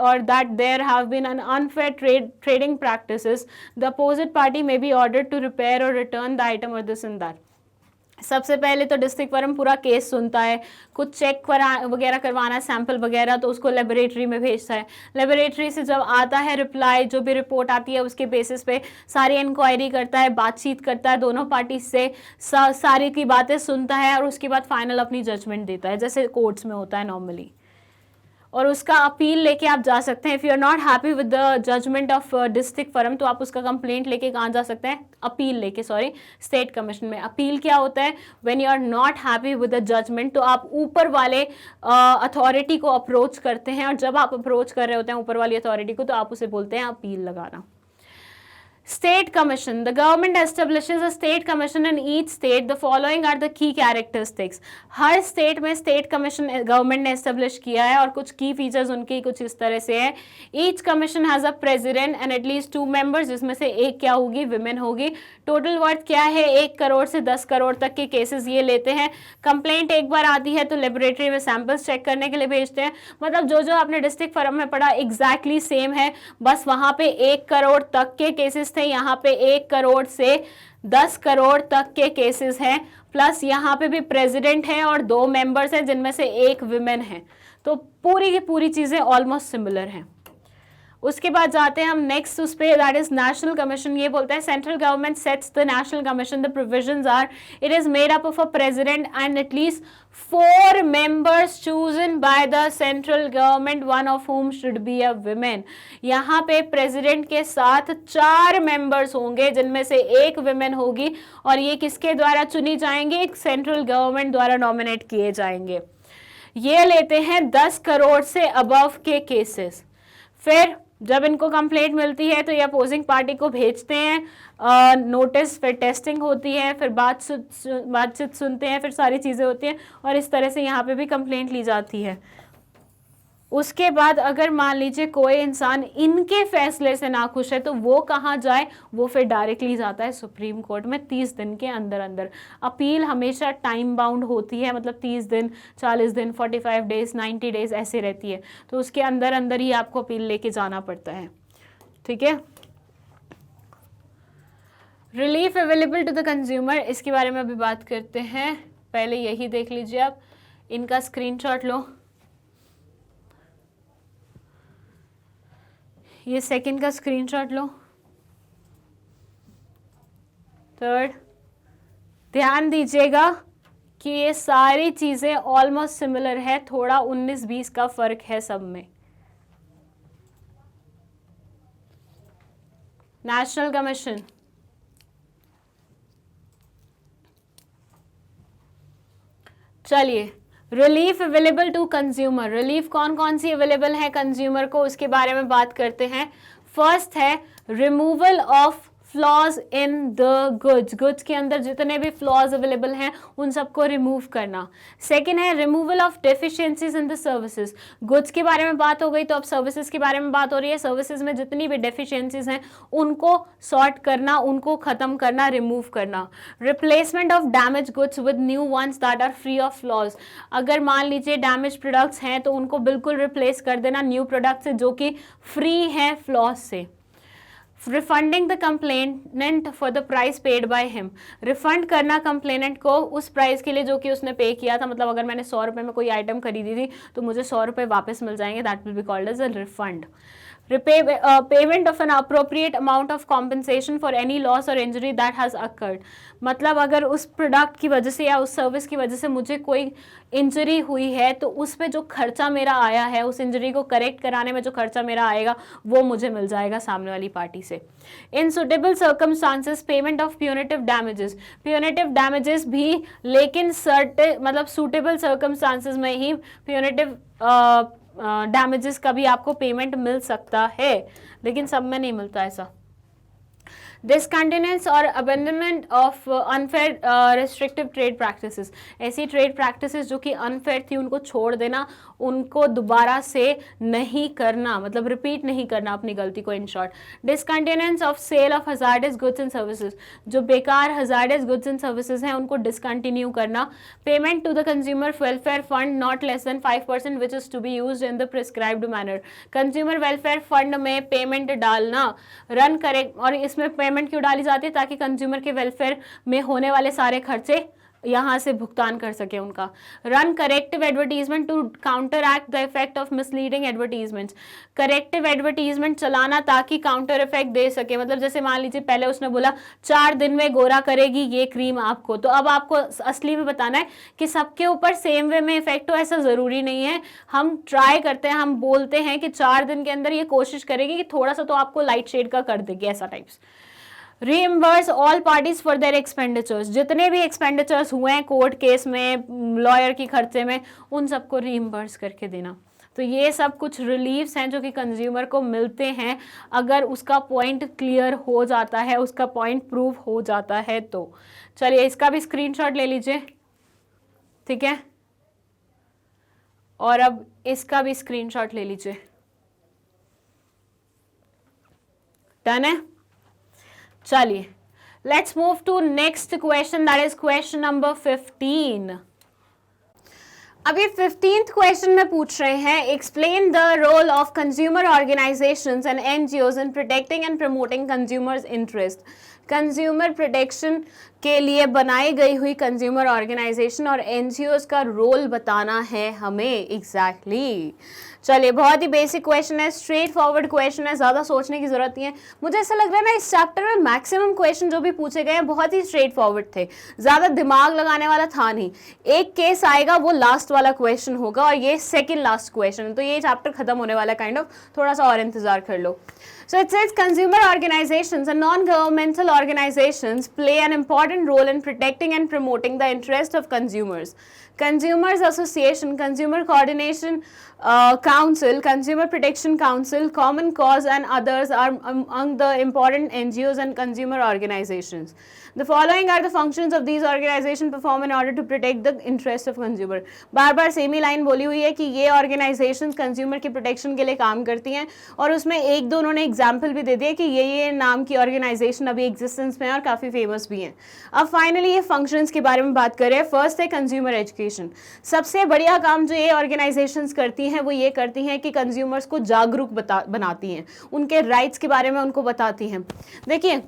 or that there have been an unfair trading practices, the opposite party may be ordered to repair or return the item or this and that. सबसे पहले तो डिस्ट्रिक्ट फर्म पूरा केस सुनता है, कुछ चेक वगैरह करवाना, सैंपल वगैरह, तो उसको लेबोरेटरी में भेजता है। लेबोरेटरी से जब आता है रिप्लाई, जो भी रिपोर्ट आती है उसके बेसिस पे सारी इंक्वायरी करता है, बातचीत करता है दोनों पार्टी से, सारी की बातें सुनता है और उसके बाद फाइनल अपनी जजमेंट देता है, जैसे कोर्ट्स में होता है नॉर्मली। और उसका अपील लेके आप जा सकते हैं। If you are not happy with the judgement of district firm, तो आप उसका कंप्लेंट लेके कहाँ जा सकते हैं? अपील लेके, स्टेट कमीशन में। अपील क्या होता है? When you are not happy with the judgement, तो आप ऊपर वाले अथॉरिटी को अप्रोच करते हैं, और जब आप अप्रोच कर रहे होते हैं ऊपर वाली अथॉरिटी को, तो आप उसे बोलते हैं अपील लगाना। State Commission. The government establishes a state commission in each state. The following are the key characteristics. Her state में स्टेट कमीशन गवर्नमेंट ने एस्टेब्लिश किया है, और कुछ की फीचर्स उनकी कुछ इस तरह से है। Each commission has a president and at least 2 members, जिसमें से एक क्या होगी? विमेन होगी। टोटल वर्थ क्या है? 1 करोड़ से 10 करोड़ तक के केसेस ये लेते हैं। कंप्लेंट एक बार आती है तो लेबोरेटरी में सैंपल्स चेक करने के लिए भेजते हैं। मतलब जो जो आपने डिस्ट्रिक्ट फर्म में पढ़ा एग्जैक्टली सेम है, बस वहां पे 1 करोड़ तक के केसेस थे, यहाँ पे 1 करोड़ से 10 करोड़ तक के केसेस हैं। प्लस यहाँ पे भी प्रेसिडेंट है और 2 मेंबर्स हैं, जिनमें से 1 विमेन है। तो पूरी की पूरी चीजें ऑलमोस्ट सिमिलर हैं। उसके बाद जाते हैं हम नेक्स्ट उस पे, दैट इज नेशनल कमीशन। ये बोलता है central government sets the national commission. The provisions are, it is made up of a president and at least 4 members chosen by the central government, one of whom should be a women। यहाँ पे प्रेसिडेंट के साथ 4 मेंबर्स होंगे, जिनमें से 1 विमेन होगी, और ये किसके द्वारा चुनी जाएंगे? सेंट्रल गवर्नमेंट द्वारा नॉमिनेट किए जाएंगे। ये लेते हैं 10 करोड़ से अबव के केसेस। फिर जब इनको कंप्लेंट मिलती है तो ये अपोजिंग पार्टी को भेजते हैं नोटिस, फिर टेस्टिंग होती है, फिर बातचीत सुनते हैं, फिर सारी चीज़ें होती हैं, और इस तरह से यहाँ पे भी कंप्लेंट ली जाती है। उसके बाद अगर मान लीजिए कोई इंसान इनके फैसले से नाखुश है, तो वो कहाँ जाए? वो फिर डायरेक्टली जाता है सुप्रीम कोर्ट में 30 दिन के अंदर अंदर। अपील हमेशा टाइम बाउंड होती है, मतलब 30 दिन, 40 दिन, 45 डेज, 90 डेज ऐसे रहती है, तो उसके अंदर अंदर ही आपको अपील लेके जाना पड़ता है। ठीक है। Relief available to the consumer, इसके बारे में अभी बात करते हैं। पहले यही देख लीजिए आप, इनका स्क्रीनशॉट लो। ये सेकंड का स्क्रीनशॉट लो। थर्ड, ध्यान दीजिएगा कि ये सारी चीजें ऑलमोस्ट सिमिलर है, थोड़ा 19-20 का फर्क है सब में। नेशनल कमीशन, चलिए relief available to consumer. Relief कौन कौन सी अवेलेबल है कंज्यूमर को, उसके बारे में बात करते हैं। फर्स्ट है removal of flaws in the goods. Goods के अंदर जितने भी फ्लॉज अवेलेबल हैं उन सबको रिमूव करना। सेकेंड है removal of deficiencies in the services. Goods के बारे में बात हो गई, तो अब सर्विसेज के बारे में बात हो रही है। सर्विसेज में जितनी भी डेफिशिएंसीज हैं उनको सॉर्ट करना, उनको खत्म करना, रिमूव करना। Replacement of damage goods with new ones that are free of flaws. अगर मान लीजिए डैमेज प्रोडक्ट्स हैं तो उनको बिल्कुल रिप्लेस कर देना न्यू प्रोडक्ट से जो कि फ्री हैं फ्लॉज से। Refunding the complainant for the price paid by him. Refund करना कंप्लेनेंट को उस प्राइस के लिए जो कि उसने पे किया था। मतलब अगर मैंने 100 रुपये में कोई आइटम खरीदी थी तो मुझे 100 रुपये वापस मिल जाएंगे, that will be called as a refund. Payment of an appropriate amount of compensation for any loss और इंजरी दैट हैज़ अकर्ड। मतलब अगर उस प्रोडक्ट की वजह से या उस सर्विस की वजह से मुझे कोई इंजरी हुई है तो उस पर जो खर्चा मेरा आया है, उस इंजरी को करेक्ट कराने में जो खर्चा मेरा आएगा वो मुझे मिल जाएगा सामने वाली पार्टी से। इन suitable circumstances payment of punitive damages, punitive damages भी लेकिन मतलब सूटेबल सर्कमस्टांसेस में ही प्यूनिटिव डैमेजेस का भी आपको पेमेंट मिल सकता है, लेकिन सब में नहीं मिलता ऐसा। डिसकंटिन्यूएंस और abandonment of unfair restrictive trade practices, ऐसी ट्रेड प्रैक्टिसेस जो कि अनफेयर थी उनको छोड़ देना, उनको दोबारा से नहीं करना, मतलब रिपीट नहीं करना अपनी गलती को, in short. Discontinuance of sale of hazardous goods and services, जो बेकार हजार्डस गुड्स एंड सर्विसेज हैं उनको डिसकंटिन्यू करना। Payment to the consumer welfare fund not less than 5% which is to be used in the prescribed manner, consumer welfare fund में पेमेंट डालना, रन करेक्ट। और इसमें पेमेंट क्यों डाली जाती है? ताकि कंज्यूमर के वेलफेयर में होने वाले सारे खर्चे यहाँ से भुगतान कर सके उनका। Run corrective advertisement to counteract the effect of misleading advertisements, corrective advertisement चलाना ताकि काउंटर इफेक्ट दे सके। मतलब जैसे मान लीजिए पहले उसने बोला 4 दिन में गोरा करेगी ये क्रीम आपको, तो अब आपको असली में बताना है कि सबके ऊपर सेम वे में इफेक्ट हो, ऐसा ज़रूरी नहीं है। हम ट्राई करते हैं, हम बोलते हैं कि 4 दिन के अंदर ये कोशिश करेगी कि थोड़ा सा तो आपको लाइट शेड का कर देगी, ऐसा types. Reimburse all parties for their expenditures, जितने भी एक्सपेंडिचर्स हुए हैं कोर्ट केस में, लॉयर की खर्चे में, उन सबको रीइम्बर्स करके देना। तो ये सब कुछ रिलीफ्स हैं जो कि कंज्यूमर को मिलते हैं अगर उसका पॉइंट क्लियर हो जाता है, उसका पॉइंट प्रूव हो जाता है। तो चलिए इसका भी स्क्रीनशॉट ले लीजिए, ठीक है, और अब इसका भी स्क्रीनशॉट ले लीजिए। डन है? चलिए let's move to next question, that is question number 15। अभी 15th क्वेश्चन में पूछ रहे हैं, explain the role of consumer organisations and NGOs in protecting and promoting consumers interest. Consumer protection के लिए बनाई गई हुई कंज्यूमर ऑर्गेनाइजेशन और एनजीओज का रोल बताना है हमें। एग्जैक्टली चलिए, बहुत ही बेसिक क्वेश्चन है, स्ट्रेट फॉरवर्ड क्वेश्चन है, ज़्यादा सोचने की जरूरत नहीं है। मुझे ऐसा लग रहा है ना इस चैप्टर में मैक्सिमम क्वेश्चन जो भी पूछे गए हैं बहुत ही स्ट्रेट फॉरवर्ड थे, ज़्यादा दिमाग लगाने वाला था नहीं। एक केस आएगा वो लास्ट वाला क्वेश्चन होगा और ये सेकेंड लास्ट क्वेश्चन है, तो ये चैप्टर खत्म होने वाला काइंड ऑफ, थोड़ा सा और इंतजार कर लो। So it says consumer organizations and non-governmental organizations play an important role in protecting and promoting the interest of consumers. Consumers Association, Consumer Coordination Council, Consumer Protection Council, Common Cause and others are among the important NGOs and consumer organizations. The following are the functions of these organizations perform in order to protect the interest of consumer. Bar bar same he line बोली हुई है कि ये ऑर्गेनाइजेशंस कंज्यूमर के प्रोटेक्शन के लिए काम करती हैं, और उसमें एक दो उन्होंने एग्जाम्पल भी दे दिए कि ये नाम की ऑर्गेनाइजेशन अभी एग्जिस्टेंस में है और काफ़ी फेमस भी हैं। अब फाइनली ये फंक्शंस के बारे में बात करें। फर्स्ट है कंज्यूमर एजुकेशन। सबसे बढ़िया काम जो ये ऑर्गेनाइजेशंस करती हैं वो ये करती हैं कि कंज्यूमर्स को जागरूक बनाती हैं, उनके राइट्स के बारे में उनको बताती हैं। देखिए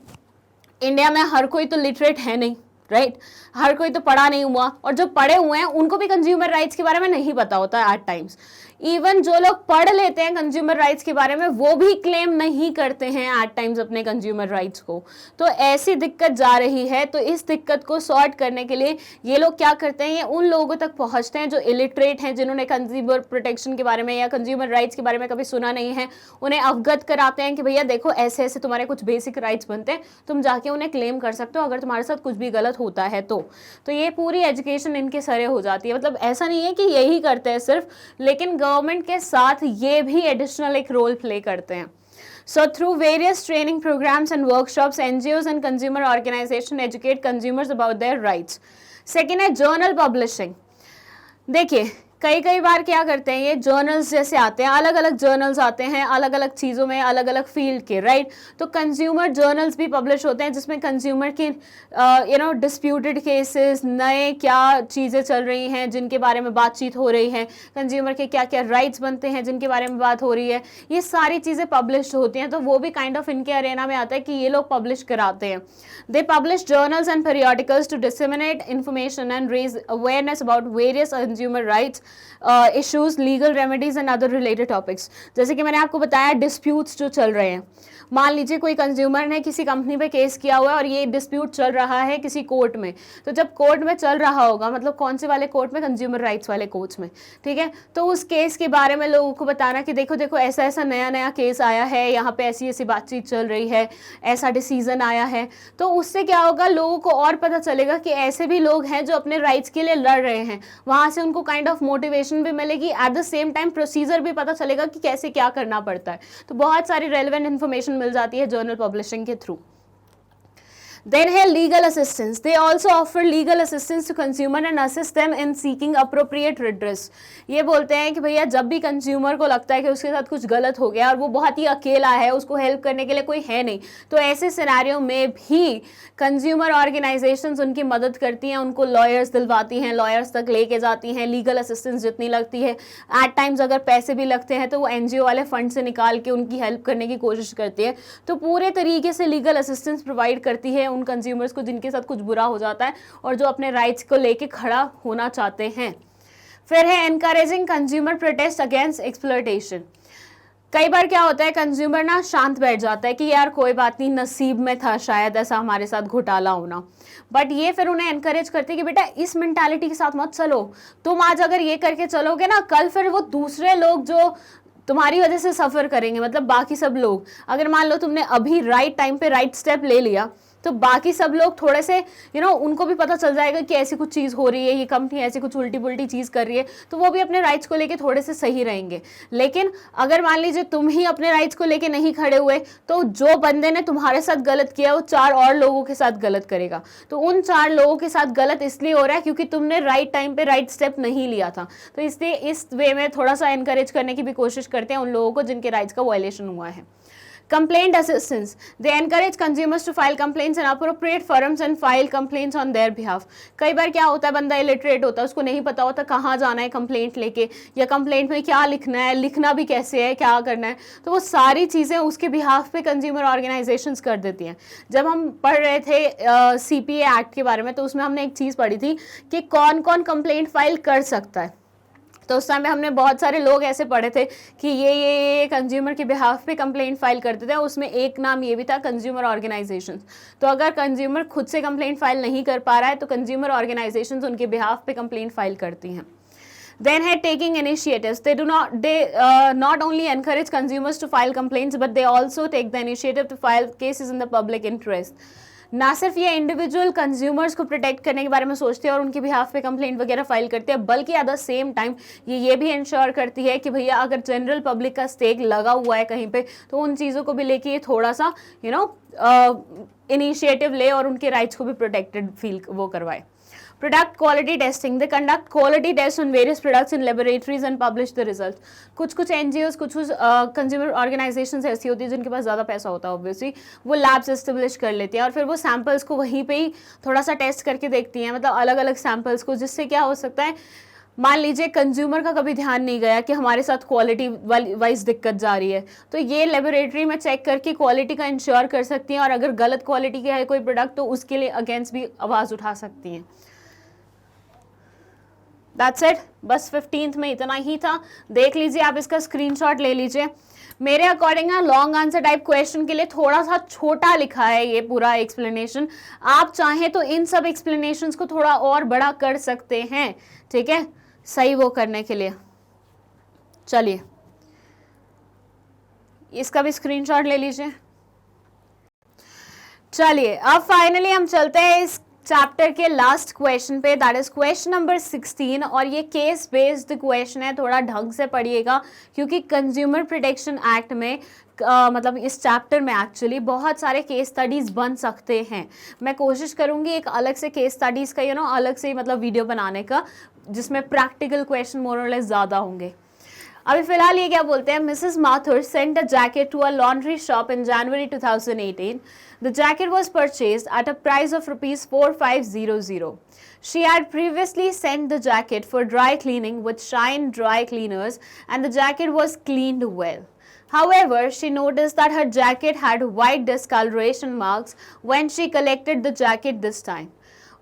इंडिया में हर कोई तो लिटरेट है नहीं, राइट, हर कोई तो पढ़ा नहीं हुआ, और जो पढ़े हुए हैं उनको भी कंज्यूमर राइट्स के बारे में नहीं पता होता है एट टाइम्स। इवन जो लोग पढ़ लेते हैं कंज्यूमर राइट्स के बारे में वो भी क्लेम नहीं करते हैं एट टाइम्स अपने कंज्यूमर राइट्स को। तो ऐसी दिक्कत जा रही है, तो इस दिक्कत को सॉर्ट करने के लिए ये लोग क्या करते हैं, ये उन लोगों तक पहुंचते हैं जो इलिटरेट हैं, जिन्होंने कंज्यूमर प्रोटेक्शन के बारे में या कंज्यूमर राइट्स के बारे में कभी सुना नहीं है, उन्हें अवगत कराते हैं कि भैया देखो ऐसे ऐसे तुम्हारे कुछ बेसिक राइट्स बनते हैं, तुम जाके उन्हें क्लेम कर सकते हो अगर तुम्हारे साथ कुछ भी गलत होता है तो ये पूरी एजुकेशन इनके सरे हो जाती है। मतलब ऐसा नहीं है कि यही करते हैं सिर्फ, लेकिन गवर्नमेंट के साथ ये भी एडिशनल एक रोल प्ले करते हैं। So through various training programs and workshops, NGOs and consumer organizations educate consumers about their rights. Second है journal publishing। देखिए कई बार क्या करते हैं, ये जर्नल्स जैसे आते हैं, अलग अलग जर्नल्स आते हैं अलग अलग चीज़ों में, अलग अलग फील्ड के, राइट। तो कंज्यूमर जर्नल्स भी पब्लिश होते हैं जिसमें कंज्यूमर के डिस्प्यूटेड केसेस, नए क्या चीज़ें चल रही हैं जिनके बारे में बातचीत हो रही है, कंज्यूमर के क्या क्या राइट्स बनते हैं जिनके बारे में बात हो रही है, ये सारी चीज़ें पब्लिश होती हैं। तो वो भी काइंड ऑफ इनके अरेना में आता है कि ये लोग पब्लिश कराते हैं। They publish journals and periodicals to disseminate information and raise awareness about various consumer rights issues, legal remedies and other related topics. जैसे कि मैंने आपको बताया डिस्प्यूट्स जो चल रहे हैं, मान लीजिए कोई कंज्यूमर ने किसी कंपनी पे केस किया हुआ है और ये डिस्प्यूट चल रहा है किसी कोर्ट में, तो जब कोर्ट में चल रहा होगा, मतलब कौन से वाले कोर्ट में, कंज्यूमर राइट्स वाले कोर्ट्स में, ठीक है, तो उस केस के बारे में लोगों को बताना कि देखो देखो ऐसा ऐसा नया नया केस आया है, यहाँ पे ऐसी ऐसी बातचीत चल रही है, ऐसा डिसीजन आया है। तो उससे क्या होगा, लोगों को और पता चलेगा कि ऐसे भी लोग हैं जो अपने राइट्स के लिए लड़ रहे हैं, वहां से उनको काइंड ऑफ मोटिवेशन भी मिलेगी, eight the same time procedure भी पता चलेगा कि कैसे क्या करना पड़ता है। तो बहुत सारी रेलेवेंट इन्फॉर्मेशन मिल जाती है जर्नल पब्लिशिंग के थ्रू। Then है legal assistance. They also offer legal assistance to consumer and assist them in seeking appropriate redress. ये बोलते हैं कि भैया जब भी कंज्यूमर को लगता है कि उसके साथ कुछ गलत हो गया और वो बहुत ही अकेला है, उसको हेल्प करने के लिए कोई है नहीं, तो ऐसे सिनेरियो में भी कंज्यूमर ऑर्गेनाइजेशंस उनकी मदद करती हैं, उनको लॉयर्स दिलवाती हैं, लॉयर्स तक लेके जाती हैं, लीगल असिस्टेंस जितनी लगती है, एट टाइम्स अगर पैसे भी लगते हैं तो वो एनजीओ वाले फंड से निकाल के उनकी हेल्प करने की कोशिश करती है। तो पूरे तरीके से लीगल असिस्टेंस प्रोवाइड करती है उन कंज्यूमर्स को जिनके साथ कुछ बुरा हो जाता है और जो अपने राइट्स को लेके खड़ा होना चाहते हैं। फिर है encouraging consumer protest against exploitation. कई बार क्या होता है, कंज्यूमर ना शांत बैठ जाता है कि यार कोई बात नहीं, नसीब में था शायद ऐसा हमारे साथ घोटाला होना, बट ये फिर उन्हें एनकरेज करते हैं कि बेटा इस मेंटालिटी के साथ मत चलो, तुम आज अगर ये करके चलोगे ना, कल फिर वो दूसरे लोग जो तुम्हारी वजह से सफ़र करेंगे, मतलब बाकी सब लोग, अगर मान लो तुमने अभी राइट टाइम पे राइट स्टेप ले लिया तो बाकी सब लोग थोड़े से उनको भी पता चल जाएगा कि ऐसी कुछ चीज़ हो रही है, ये कंपनी ऐसी कुछ उल्टी पुल्टी चीज़ कर रही है, तो वो भी अपने राइट्स को लेके थोड़े से सही रहेंगे। लेकिन अगर मान लीजिए तुम ही अपने राइट्स को लेके नहीं खड़े हुए, तो जो बंदे ने तुम्हारे साथ गलत किया वो 4 और लोगों के साथ गलत करेगा। तो उन 4 लोगों के साथ गलत इसलिए हो रहा है क्योंकि तुमने राइट टाइम पे राइट स्टेप नहीं लिया था। तो इसलिए इस वे में थोड़ा सा एनकरेज करने की भी कोशिश करते हैं उन लोगों को जिनके राइट्स का वायलेशन हुआ है। Complaint assistance. They encourage consumers to file complaints in appropriate forums and file complaints on their behalf. कई बार क्या होता है, बंदा इलिटरेट होता है, उसको नहीं पता होता कहाँ जाना है कंप्लेंट लेके, या कंप्लेंट में क्या लिखना है, लिखना भी कैसे है, क्या करना है, तो वो सारी चीज़ें उसके बिहाफ पे कंज्यूमर ऑर्गेनाइजेशंस कर देती हैं। जब हम पढ़ रहे थे CPA एक्ट के बारे में, तो उसमें हमने एक चीज़ पढ़ी थी कि कौन कौन कंप्लेंट फाइल कर सकता है। तो उस समय हमने बहुत सारे लोग ऐसे पढ़े थे कि ये कंज्यूमर के बिहाफ पे कंप्लेंट फाइल करते थे, उसमें एक नाम ये भी था कंज्यूमर ऑर्गेनाइजेशंस। तो अगर कंज्यूमर खुद से कंप्लेंट फाइल नहीं कर पा रहा है तो कंज्यूमर ऑर्गेनाइजेशंस उनके बिहाफ पे कंप्लेंट फाइल करती हैं। Then है taking initiatives. They not only encourage consumers to file complaints, but they also take the initiative to file cases in the public interest. ना सिर्फ ये इंडिविजुअल कंज्यूमर्स को प्रोटेक्ट करने के बारे में सोचते हैं और उनके बिहाफ पे कंप्लेंट वगैरह फाइल करते हैं, बल्कि एट द सेम टाइम ये भी इंश्योर करती है कि भैया अगर जनरल पब्लिक का स्टेक लगा हुआ है कहीं पे, तो उन चीज़ों को भी लेके ये थोड़ा सा इनिशिएटिव ले और उनके राइट्स को भी प्रोटेक्टेड फील वो करवाए। Product quality testing. They conduct quality tests on various products in laboratories and publish the results. कुछ NGOs, कुछ कंज्यूमर ऑर्गेनाइजेशंस ऐसी होती है जिनके पास ज़्यादा पैसा होता है, ऑब्वियसली वो लैब्स एस्टेब्लिश कर लेती हैं और फिर वो सैम्पल्स को वहीं पे ही थोड़ा सा टेस्ट करके देखती हैं, मतलब अलग अलग सैम्पल्स को, जिससे क्या हो सकता है, मान लीजिए कंज्यूमर का कभी ध्यान नहीं गया कि हमारे साथ क्वालिटी वाइज दिक्कत जा रही है, तो ये लेबोरेटरी में चेक करके क्वालिटी का इंश्योर कर सकती हैं और अगर गलत क्वालिटी का है कोई प्रोडक्ट तो उसके लिए अगेंस्ट भी आवाज़ उठा सकती हैं। That's it, बस 15th में इतना ही था। देख लीजिए, आप इसका स्क्रीनशॉट ले लीजिए। मेरे अकॉर्डिंग ना लॉन्ग आंसर टाइप क्वेश्चन के लिए थोड़ा सा छोटा लिखा है ये पूरा एक्सप्लेनेशन। आप चाहें तो इन सब एक्सप्लेनेशंस को थोड़ा और बड़ा कर सकते हैं, ठीक है, सही वो करने के लिए। चलिए इसका भी स्क्रीनशॉट ले लीजिए। चलिए अब फाइनली हम चलते हैं इस चैप्टर के लास्ट क्वेश्चन पे, दैट इज क्वेश्चन नंबर 16। और ये केस बेस्ड क्वेश्चन है, थोड़ा ढंग से पढ़िएगा क्योंकि कंज्यूमर प्रोटेक्शन एक्ट में मतलब इस चैप्टर में एक्चुअली बहुत सारे केस स्टडीज़ बन सकते हैं। मैं कोशिश करूंगी एक अलग से केस स्टडीज़ का अलग से मतलब वीडियो बनाने का, जिसमें प्रैक्टिकल क्वेश्चन मोर और लेस ज़्यादा होंगे। अभी फिलहाल ये क्या बोलते हैं, Mrs Mathur sent a jacket to a laundry shop in January 2018. The jacket was purchased at a price of ₹4500. She had previously sent the jacket for dry cleaning with Shine Dry Cleaners and the jacket was cleaned well. However, she noticed that her jacket had white discoloration marks when she collected the jacket this time.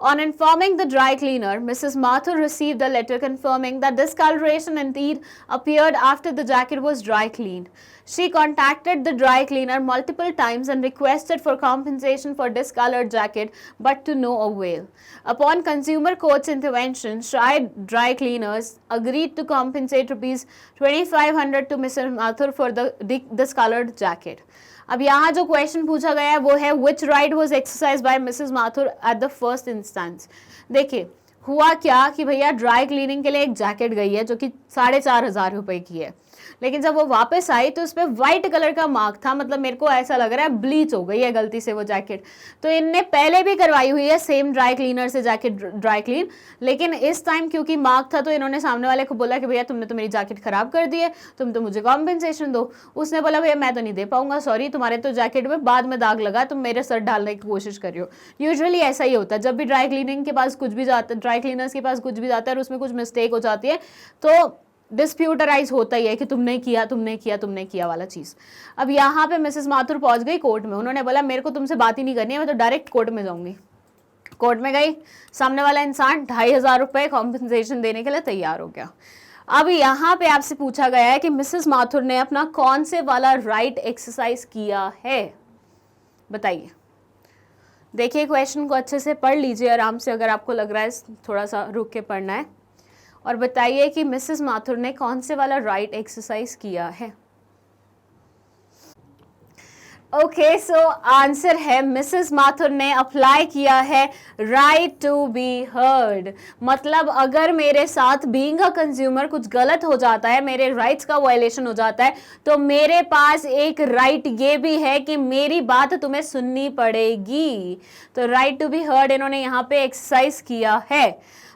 On informing the dry cleaner, Mrs. Mathur received a letter confirming that discoloration indeed appeared after the jacket was dry cleaned. She contacted the dry cleaner multiple times and requested for compensation for discolored jacket, but to no avail. Upon Consumer Court's intervention, Shai dry cleaners agreed to compensate rupees 2500 to Mrs. Mathur for the discolored jacket. अब यहाँ जो क्वेश्चन पूछा गया है वो है which right was exercise by missus Mathur at the first instance. देखिए हुआ क्या कि भैया ड्राई क्लीनिंग के लिए एक जैकेट गई है जो कि 4500 रुपए की है, लेकिन जब वो वापस आई तो उस पर व्हाइट कलर का मार्क था, मतलब मेरे को ऐसा लग रहा है ब्लीच हो गई है गलती से वो जैकेट। तो इनने पहले भी करवाई हुई है सेम ड्राई क्लीनर से जैकेट ड्राई क्लीन, लेकिन इस टाइम क्योंकि मार्क था तो इन्होंने सामने वाले को बोला कि भैया तुमने तो मेरी जैकेट खराब कर दी है, तुम तो मुझे कॉम्पेंसेशन दो। उसने बोला भैया मैं तो नहीं दे पाऊंगा, सॉरी, तुम्हारे तो जैकेट में बाद में दाग लगा, तुम मेरे सर डालने की कोशिश कर रही हो। यूजुअली ऐसा ही होता है जब भी ड्राई क्लीनिंग के पास कुछ भी जाता है, ड्राई क्लीनर्स के पास कुछ भी जाता है और उसमें कुछ मिस्टेक हो जाती है तो डिस्प्यूटराइज होता ही है कि तुमने किया वाला चीज। अब यहाँ पे मिसेस माथुर पहुंच गई कोर्ट में, उन्होंने बोला मेरे को तुमसे बात ही नहीं करनी है, मैं तो डायरेक्ट कोर्ट में जाऊंगी। कोर्ट में गई, सामने वाला इंसान 2500 रुपए कॉम्पेंसेशन देने के लिए तैयार हो गया। अब यहाँ पे आपसे पूछा गया है कि मिसेस माथुर ने अपना कौन से वाला राइट एक्सरसाइज किया है, बताइए। देखिए क्वेश्चन को अच्छे से पढ़ लीजिए आराम से, अगर आपको लग रहा है थोड़ा सा रुक के पढ़ना है, और बताइए कि मिसेस माथुर ने कौन से वाला राइट एक्सरसाइज किया है। ओके, सो आंसर है मिसेस माथुर ने अप्लाई किया है राइट टू बी हर्ड। मतलब अगर मेरे साथ बीइंग अ कंज्यूमर कुछ गलत हो जाता है, मेरे राइट्स का वायलेशन हो जाता है, तो मेरे पास एक राइट ये भी है कि मेरी बात तुम्हें सुननी पड़ेगी। तो राइट टू बी हर्ड इन्होंने यहाँ पे एक्सरसाइज किया है।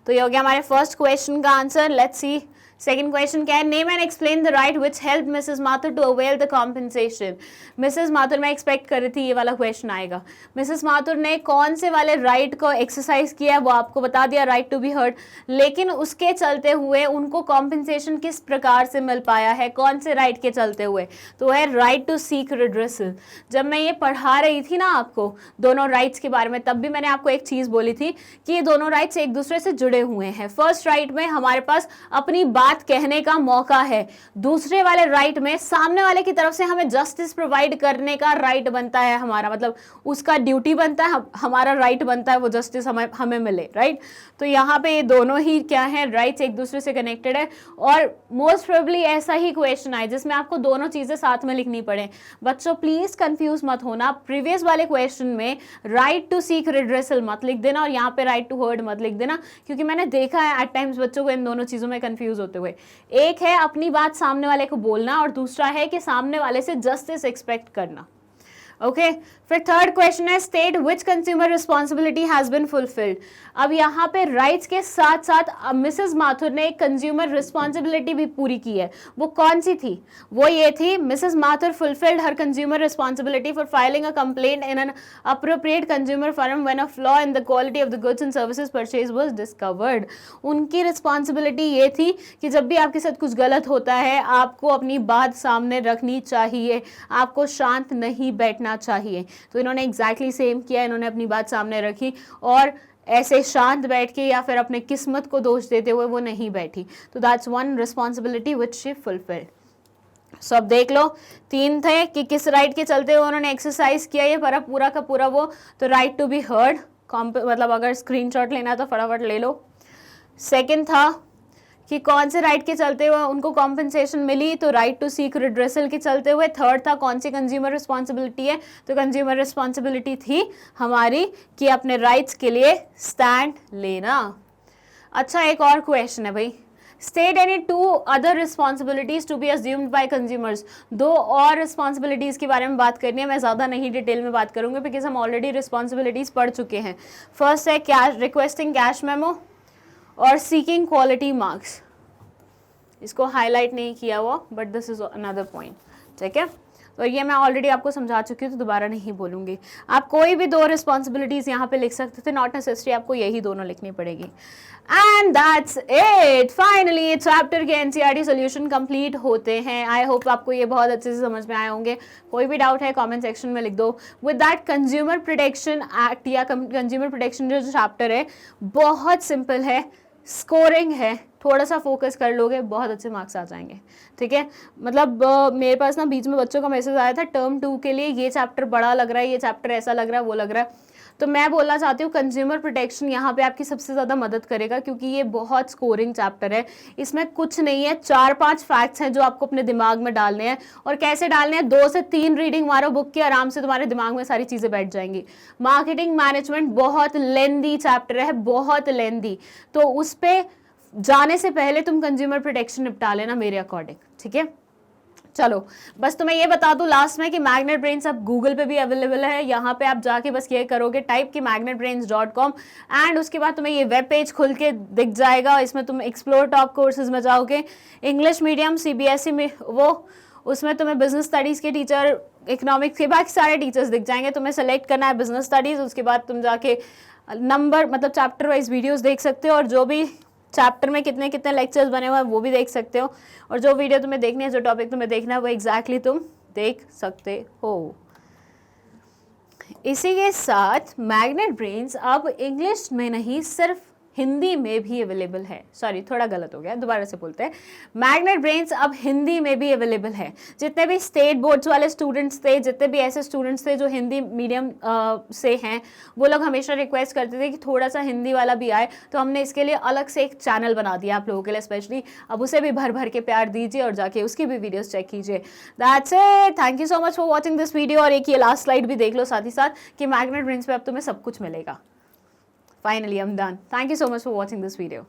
तो ये हो गया हमारे फर्स्ट क्वेश्चन का answer. Let's see second question क्या है। Name and explain the right which help Mrs Mathur to avail the compensation. Mrs Mathur, मैं एक्सपेक्ट कर रही थी ये वाला क्वेश्चन आएगा। मिसेस माथुर ने कौन से वाले राइट को एक्सरसाइज किया है वो आपको बता दिया, राइट टू बी हर्ड, लेकिन उसके चलते हुए उनको कॉम्पेंसेशन किस प्रकार से मिल पाया है, कौन से राइट के चलते हुए, तो है राइट टू सीक रिड्रेसल। जब मैं ये पढ़ा रही थी ना आपको दोनों राइट्स के बारे में, तब भी मैंने आपको एक चीज बोली थी कि ये दोनों राइट्स एक दूसरे से जुड़े हुए हैं। फर्स्ट राइट में हमारे पास अपनी बात कहने का मौका है, दूसरे वाले राइट में सामने वाले की तरफ से हमें जस्टिस प्रोवाइड करने का राइट बनता है हमारा, मतलब उसका ड्यूटी बनता है, हमारा राइट बनता है वो जस्टिस हमें मिले, राइट। तो यहाँ पे ये दोनों ही क्या है, राइट्स एक दूसरे से कनेक्टेड है। और मोस्ट प्रोबेबली ऐसा ही क्वेश्चन आए जिसमें आपको दोनों चीजें साथ में लिखनी पड़े। बच्चों प्लीज कंफ्यूज मत होना, प्रीवियस वाले क्वेश्चन में राइट टू सीक रिड्रेसल मत लिख देना और यहाँ पे राइट टू हर्ड मत लिख देना, क्योंकि मैंने देखा है एट टाइम्स बच्चों को इन दोनों चीजों में कंफ्यूज होते हुए। एक है अपनी बात सामने वाले को बोलना और दूसरा है कि सामने वाले से जस्टिस एक्सपेक्ट करना। ओके, फिर थर्ड क्वेश्चन है state which consumer responsibility has been fulfilled. अब यहाँ पे राइट्स के साथ साथ मिसेस माथुर ने एक कंज्यूमर रिस्पॉन्सिबिलिटी भी पूरी की है। वो कौन सी थी? वो ये थी, Mrs Mathur fulfilled her consumer responsibility for filing a complaint in an appropriate consumer forum when a flaw in the quality of the goods and services purchase was discovered. उनकी रिस्पॉन्सिबिलिटी ये थी कि जब भी आपके साथ कुछ गलत होता है आपको अपनी बात सामने रखनी चाहिए, आपको शांत नहीं बैठना चाहिए। तो इन्होंने एग्जैक्टली सेम किया, इन्होंने अपनी बात सामने रखी और ऐसे शांत बैठ के या फिर अपने किस्मत को दोष देते हुए वो नहीं बैठी। तो that's one responsibility which she fulfilled. So अब देख लो, तीन थे कि किस राइट के चलते हुए उन्होंने एक्सरसाइज किया ये पूरा का पूरा वो, तो राइट टू बी हर्ड, मतलब अगर स्क्रीनशॉट लेना है तो फटाफट ले लो। सेकेंड था कि कौन से राइट के चलते हुए उनको कॉम्पेंसेशन मिली, तो राइट टू सीक रिड्रेसल के चलते हुए। थर्ड था कौन सी कंज्यूमर रिस्पॉन्सिबिलिटी है, तो कंज्यूमर रिस्पॉन्सिबिलिटी थी हमारी कि अपने राइट्स के लिए स्टैंड लेना। अच्छा, एक और क्वेश्चन है भाई, state any two other responsibilities to be assumed by consumers. दो और रिस्पॉन्सिबिलिटीज के बारे में बात करनी है, मैं ज़्यादा नहीं डिटेल में बात करूंगी बिकॉज हम ऑलरेडी रिस्पॉन्सिबिलिटीज पढ़ चुके हैं। फर्स्ट है कैश रिक्वेस्टिंग कैश मेमो और सीकिंग क्वालिटी मार्क्स। इसको हाईलाइट नहीं किया हुआ but this is another point, ठीक है। तो ये मैं ऑलरेडी आपको समझा चुकी हूँ, तो दोबारा नहीं बोलूँगी। आप कोई भी 2 रिस्पॉन्सिबिलिटीज़ यहाँ पे लिख सकते थे, नॉट नेसेसरी आपको यही दोनों लिखनी पड़ेगी। And that's it, finally chapter के एनसीईआरटी सॉल्यूशन कंप्लीट होते हैं। आई होप आपको ये बहुत अच्छे से समझ में आए होंगे। कोई भी डाउट है कमेंट सेक्शन में लिख दो। With that consumer protection act या कंज्यूमर प्रोटेक्शन जो चैप्टर है बहुत सिंपल है, स्कोरिंग है, थोड़ा सा फोकस कर लोगे बहुत अच्छे मार्क्स आ जाएंगे। ठीक है, मतलब मेरे पास ना बीच में बच्चों का मैसेज आया था टर्म 2 के लिए, ये चैप्टर बड़ा लग रहा है, ये चैप्टर ऐसा लग रहा है, वो लग रहा है। तो मैं बोलना चाहती हूँ कंज्यूमर प्रोटेक्शन यहाँ पे आपकी सबसे ज़्यादा मदद करेगा, क्योंकि ये बहुत स्कोरिंग चैप्टर है। इसमें कुछ नहीं है, 4-5 फैक्ट्स हैं जो आपको अपने दिमाग में डालने हैं। और कैसे डालने हैं, 2 से 3 रीडिंग मारो बुक की, आराम से तुम्हारे दिमाग में सारी चीज़ें बैठ जाएंगी। मार्केटिंग मैनेजमेंट बहुत लेंदी चैप्टर है, बहुत लेंदी, तो उस पर जाने से पहले तुम कंज्यूमर प्रोटेक्शन निपटा लेना मेरे अकॉर्डिंग। ठीक है, चलो बस तुम्हें ये बता दूं लास्ट में कि मैग्नेट ब्रेन्स अब गूगल पे भी अवेलेबल है। यहाँ पे आप जाके बस ये करोगे टाइप कि magnetbrains.com एंड उसके बाद तुम्हें ये वेब पेज खुल के दिख जाएगा। इसमें तुम एक्सप्लोर टॉप कोर्सेज में जाओगे, इंग्लिश मीडियम CBSE में वो, उसमें तुम्हें बिजनेस स्टडीज़ के टीचर, इकोनॉमिक्स के बाकी सारे टीचर्स दिख जाएंगे। तुम्हें सेलेक्ट करना है बिजनेस स्टडीज़, उसके बाद तुम जाके नंबर मतलब चैप्टर वाइज वीडियोज़ देख सकते हो, और जो भी चैप्टर में कितने कितने लेक्चर्स बने हुए हैं वो भी देख सकते हो, और जो वीडियो तुम्हें देखनी है, जो टॉपिक तुम्हें देखना है वो एग्जैक्टली तुम देख सकते हो। इसी के साथ मैग्नेट ब्रेन्स अब इंग्लिश में नहीं सिर्फ हिंदी में भी अवेलेबल है। सॉरी, थोड़ा गलत हो गया, दोबारा से बोलते हैं। मैग्नेट ब्रेन्स अब हिंदी में भी अवेलेबल है। जितने भी स्टेट बोर्ड्स वाले स्टूडेंट्स थे, जितने भी ऐसे स्टूडेंट्स थे जो हिंदी मीडियम से हैं, वो लोग हमेशा रिक्वेस्ट करते थे कि थोड़ा सा हिंदी वाला भी आए, तो हमने इसके लिए अलग से एक चैनल बना दिया आप लोगों के लिए स्पेशली। अब उसे भी भर भर के प्यार दीजिए और जाके उसकी भी वीडियोस चेक कीजिए। That's it, thank you so much for watching this video. और एक ये लास्ट स्लाइड भी देख लो साथ ही साथ कि मैग्नेट ब्रेन्स पे अब तुम्हें सब कुछ मिलेगा। Finally, I'm done. Thank you so much for watching this video.